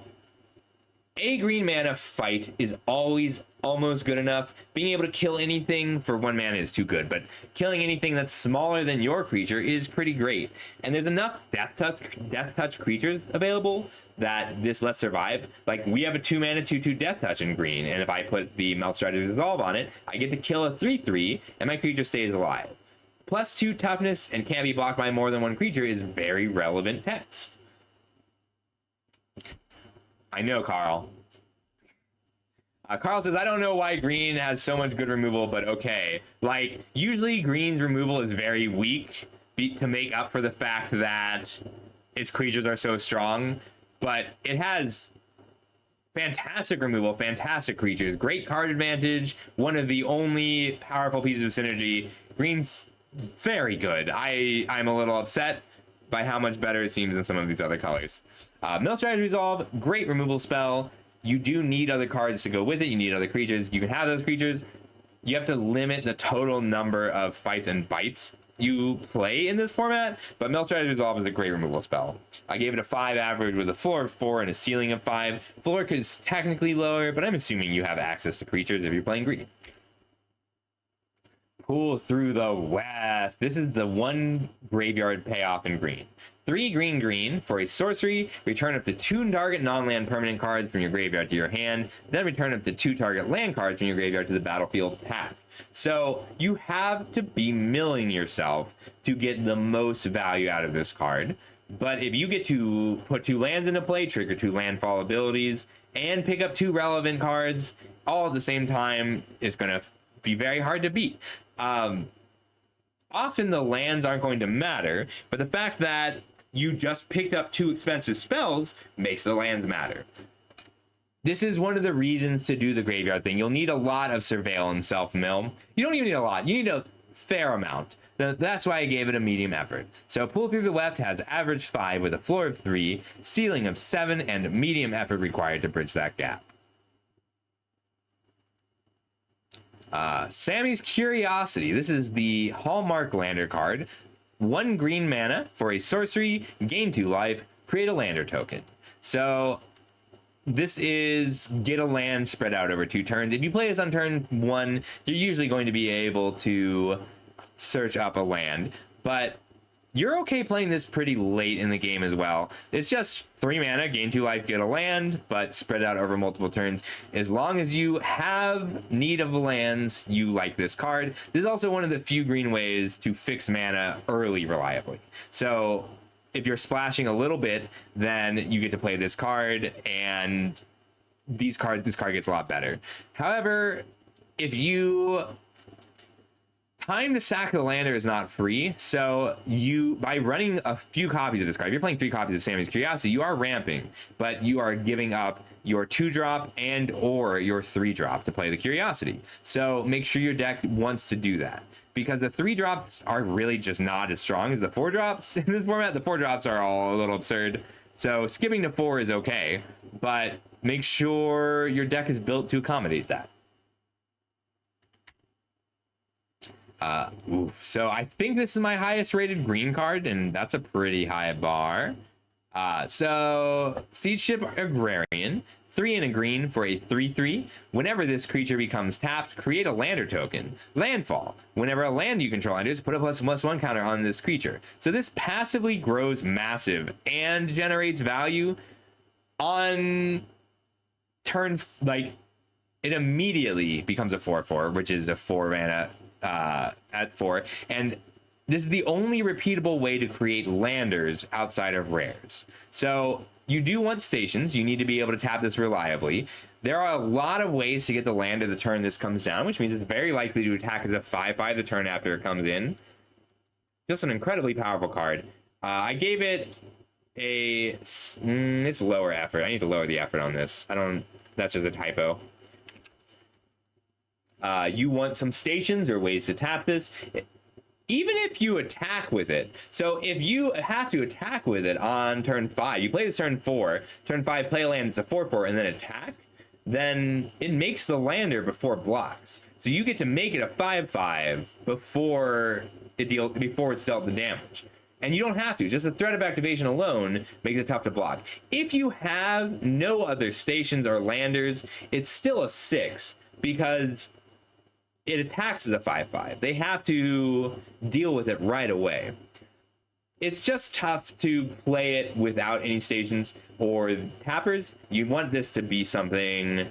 A: a green mana fight is always almost good enough. Being able to kill anything for 1 mana is too good, but killing anything that's smaller than your creature is pretty great. And there's enough death touch creatures available that this lets survive. Like, we have a 2-mana 2/2 death touch in green, and if I put the Melt Strider's Resolve on it, I get to kill a 3/3 and my creature stays alive. +2 toughness and can't be blocked by more than 1 creature is very relevant text. I know, Carl. Carl says, I don't know why green has so much good removal, but okay. Like, usually green's removal is very weak to make up for the fact that its creatures are so strong, but it has fantastic removal, fantastic creatures, great card advantage, one of the only powerful pieces of synergy. Green's very good. I'm a little upset by how much better it seems than some of these other colors. Melt Strider's Resolve, great removal spell. You do need other cards to go with it. You need other creatures. You can have those creatures. You have to limit the total number of fights and bites you play in this format, but Melt Strider's Resolve is a great removal spell. I gave it a 5 average with a floor of 4 and a ceiling of 5. Floor is technically lower, but I'm assuming you have access to creatures if you're playing green. Pull Through the West. This is the 1 graveyard payoff in green. 3 green for a sorcery. Return up to 2 target non-land permanent cards from your graveyard to your hand. Then return up to 2 target land cards from your graveyard to the battlefield tap. So you have to be milling yourself to get the most value out of this card. But if you get to put 2 lands into play, trigger 2 landfall abilities, and pick up 2 relevant cards all at the same time, it's going to be very hard to beat. Often the lands aren't going to matter, but the fact that you just picked up 2 expensive spells makes the lands matter. This is one of the reasons to do the graveyard thing. You'll need a lot of surveil and self-mill. You don't even need a lot. You need a fair amount. That's why I gave it a medium effort. So Pull Through the West has average 5 with a floor of 3, ceiling of 7, and medium effort required to bridge that gap. Sammy's Curiosity. This is the Hallmark Lander card. 1 green mana for a sorcery, gain 2 life, create a lander token. So this is get a land spread out over 2 turns. If you play this on turn 1, you're usually going to be able to search up a land, but you're okay playing this pretty late in the game as well. It's just 3 mana, gain 2 life, get a land, but spread out over multiple turns. As long as you have need of lands, you like this card. This is also one of the few green ways to fix mana early reliably. So if you're splashing a little bit, then you get to play this card, and this card gets a lot better. However, if you time to sack the lander is not free, so you, by running a few copies of this card, if you're playing 3 copies of Sammy's Curiosity, you are ramping, but you are giving up your 2-drop and or your 3-drop to play the Curiosity. So make sure your deck wants to do that, because the 3-drops are really just not as strong as the 4-drops in this format. The 4-drops are all a little absurd, so skipping to 4 is okay, but make sure your deck is built to accommodate that. So I think this is my highest rated green card, and that's a pretty high bar. So Siege Ship Agrarian, 3 and a green for a 3/3. Whenever this creature becomes tapped, create a lander token. Landfall. Whenever a land you control enters, put a +1/+1 counter on this creature. So this passively grows massive and generates value on turn, like, it immediately becomes a 4/4, which is a 4 mana at 4, and this is the only repeatable way to create landers outside of rares. So you do want stations. You need to be able to tap this reliably. There are a lot of ways to get the lander the turn this comes down, which means it's very likely to attack as a 5/5 the turn after it comes in. Just an incredibly powerful card. I gave it a it's lower effort. I need to lower the effort on this. That's just a typo. You want some stations or ways to tap this, even if you attack with it. So if you have to attack with it on turn 5, you play this turn 4, turn 5, play a land, it's a 4/4, and then attack, then it makes the lander before it blocks. So you get to make it a 5/5 before it's dealt the damage. And you don't have to. Just the threat of activation alone makes it tough to block. If you have no other stations or landers, it's still a 6, because it attacks as a 5/5. They have to deal with it right away. It's just tough to play it without any stations or tappers. You want this to be something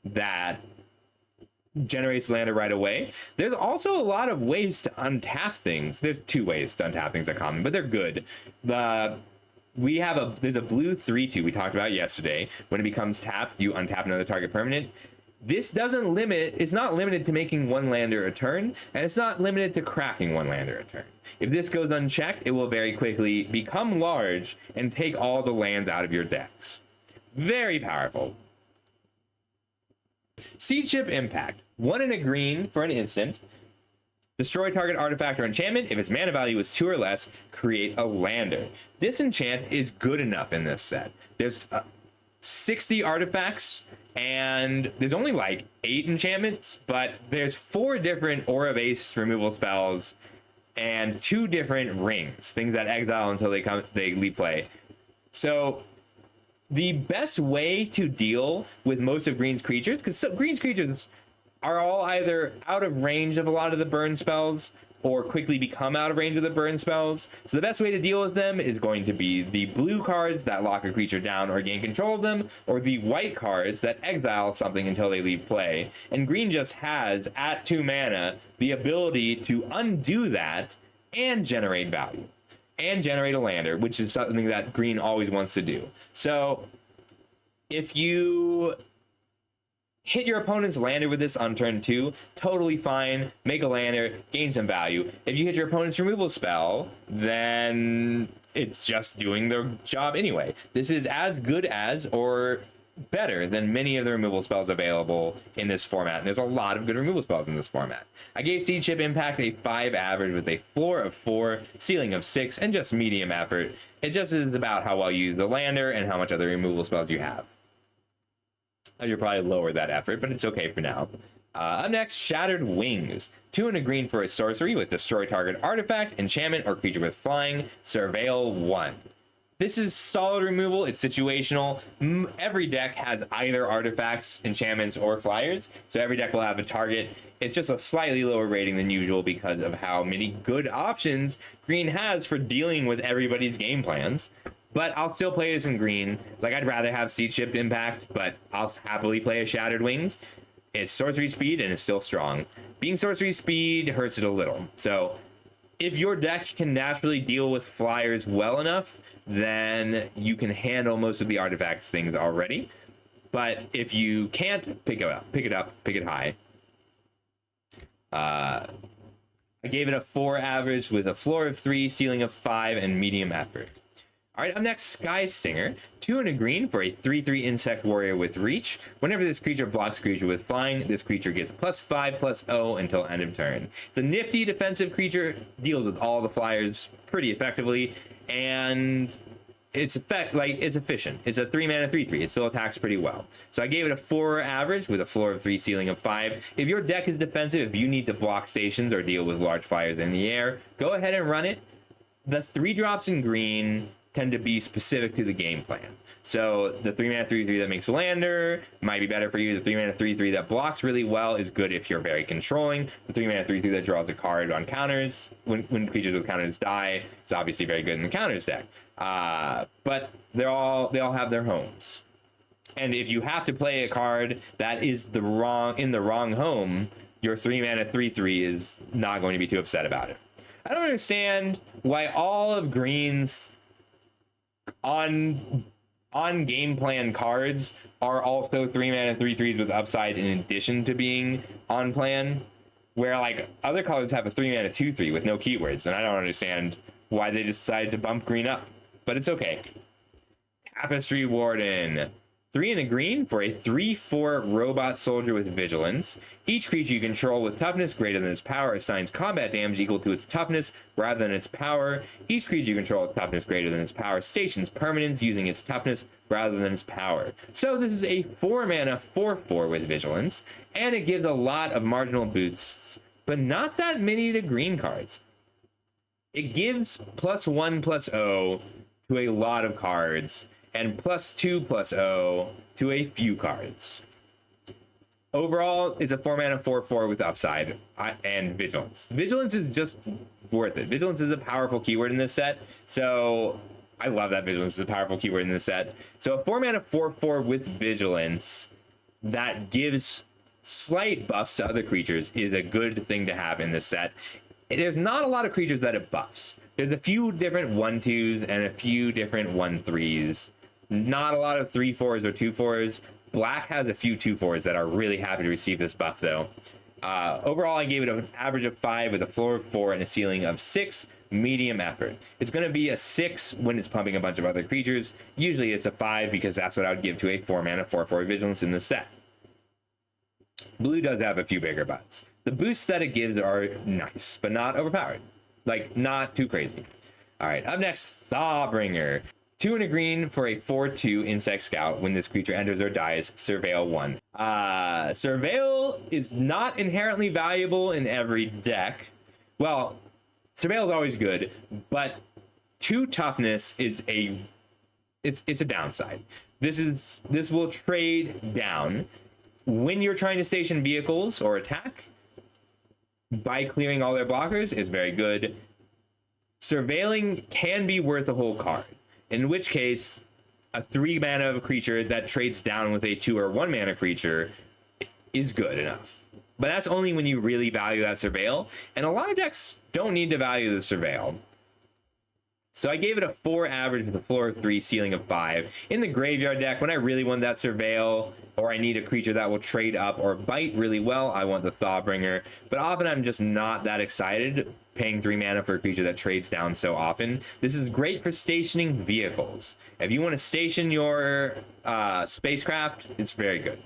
A: that generates lander right away. There's also a lot of ways to untap things. There's 2 ways to untap things that common, but they're good. There's a blue 3/2 we talked about yesterday. When it becomes tapped, you untap another target permanent. This it's not limited to making 1 lander a turn, and it's not limited to cracking 1 lander a turn. If this goes unchecked, it will very quickly become large and take all the lands out of your decks. Very powerful. Siege Ship Impact. 1 and a green for an instant. Destroy target artifact or enchantment. If its mana value is 2 or less, create a lander. Disenchant is good enough in this set. There's 60 artifacts, and there's only like 8 enchantments, but there's 4 different aura-based removal spells and 2 different rings, things that exile until they leave play. So the best way to deal with most of Green's creatures, because Green's creatures are all either out of range of a lot of the burn spells or quickly become out of range of the burn spells. So the best way to deal with them is going to be the blue cards that lock a creature down or gain control of them, or the white cards that exile something until they leave play. And green just has, at 2 mana, the ability to undo that and generate value. And generate a lander, which is something that green always wants to do. So if you hit your opponent's lander with this on turn 2, totally fine. Make a lander, gain some value. If you hit your opponent's removal spell, then it's just doing their job anyway. This is as good as or better than many of the removal spells available in this format. And there's a lot of good removal spells in this format. I gave Siege Ship Impact a 5 average with a floor of 4, ceiling of 6, and just medium effort. It just is about how well you use the lander and how much other removal spells you have. I should probably lower that effort, but it's okay for now. Up next, Shattered Wings. 2 and a green for a sorcery with destroy target artifact, enchantment, or creature with flying. Surveil 1. This is solid removal. It's situational. Every deck has either artifacts, enchantments, or flyers, so every deck will have a target. It's just a slightly lower rating than usual because of how many good options green has for dealing with everybody's game plans. But I'll still play this in green. Like, I'd rather have Siege Ship Impact, but I'll happily play a Shattered Wings. It's sorcery speed and it's still strong. Being sorcery speed hurts it a little. So if your deck can naturally deal with flyers well enough, then you can handle most of the artifacts things already. But if you can't, pick it up, pick it high. I gave it a 4 average with a floor of 3, ceiling of 5, and medium effort. All right, up next, Sky Stinger. 2 and a green for a 3/3 insect warrior with reach. Whenever this creature blocks creature with flying, this creature gets +5/+0 until end of turn. It's a nifty defensive creature, deals with all the flyers pretty effectively, and it's efficient. It's a 3-mana 3/3. It still attacks pretty well. So I gave it a 4 average with a floor of 3, ceiling of 5. If your deck is defensive, if you need to block stations or deal with large flyers in the air, go ahead and run it. The 3 drops in green tend to be specific to the game plan. So the 3-mana 3/3 that makes a lander might be better for you. The 3-mana 3/3 that blocks really well is good if you're very controlling. The 3-mana 3/3 that draws a card on counters when creatures with counters die is obviously very good in the counters deck. But they all have their homes. And if you have to play a card that is in the wrong home, your 3-mana 3/3 is not going to be too upset about it. I don't understand why all of green's on game plan cards are also 3-mana 3/3s with upside in addition to being on plan, where like other colors have a 3-mana 2/3 with no keywords, and I don't understand why they decided to bump green up, but it's okay. Tapestry Warden. 3 and a green for a 3/4 robot soldier with vigilance. Each creature you control with toughness greater than its power assigns combat damage equal to its toughness rather than its power. Each creature you control with toughness greater than its power stations permanents using its toughness rather than its power. So this is a 4-mana 4/4 with vigilance, and it gives a lot of marginal boosts, but not that many to green cards. It gives +1/+0 to a lot of cards, and +2/+0 to a few cards. Overall, it's a 4-mana 4/4 with upside and vigilance. Vigilance is just worth it. Vigilance is a powerful keyword in this set, so I love that vigilance is a powerful keyword in this set. So a 4-mana 4/4 with vigilance that gives slight buffs to other creatures is a good thing to have in this set. There's not a lot of creatures that it buffs. There's a few different 1/2s and a few different 1/3s. Not a lot of 3/4s or 2/4s. Black has a few 2/4s that are really happy to receive this buff, though. Overall, I gave it an average of 5 with a floor of 4 and a ceiling of 6, medium effort. It's going to be a 6 when it's pumping a bunch of other creatures. Usually it's a 5 because that's what I would give to a 4-mana 4/4 vigilance in this set. Blue does have a few bigger butts. The boosts that it gives are nice, but not overpowered. Like, not too crazy. All right, up next, Thawbringer. 2 and a green for a 4/2 insect scout. When this creature enters or dies, surveil 1. Surveil is not inherently valuable in every deck. Well, surveil is always good, but 2 toughness is it's a downside. This will trade down when you're trying to station vehicles or attack. By clearing all their blockers is very good. Surveilling can be worth a whole card, in which case a 3-mana creature that trades down with a 2 or 1-mana creature is good enough. But that's only when you really value that surveil, and a lot of decks don't need to value the surveil. So I gave it a 4 average with a floor of 3, ceiling of 5. In the graveyard deck, when I really want that surveil, or I need a creature that will trade up or bite really well, I want the Thawbringer. But often I'm just not that excited paying 3 mana for a creature that trades down so often. This is great for stationing vehicles. If you want to station your spacecraft, it's very good.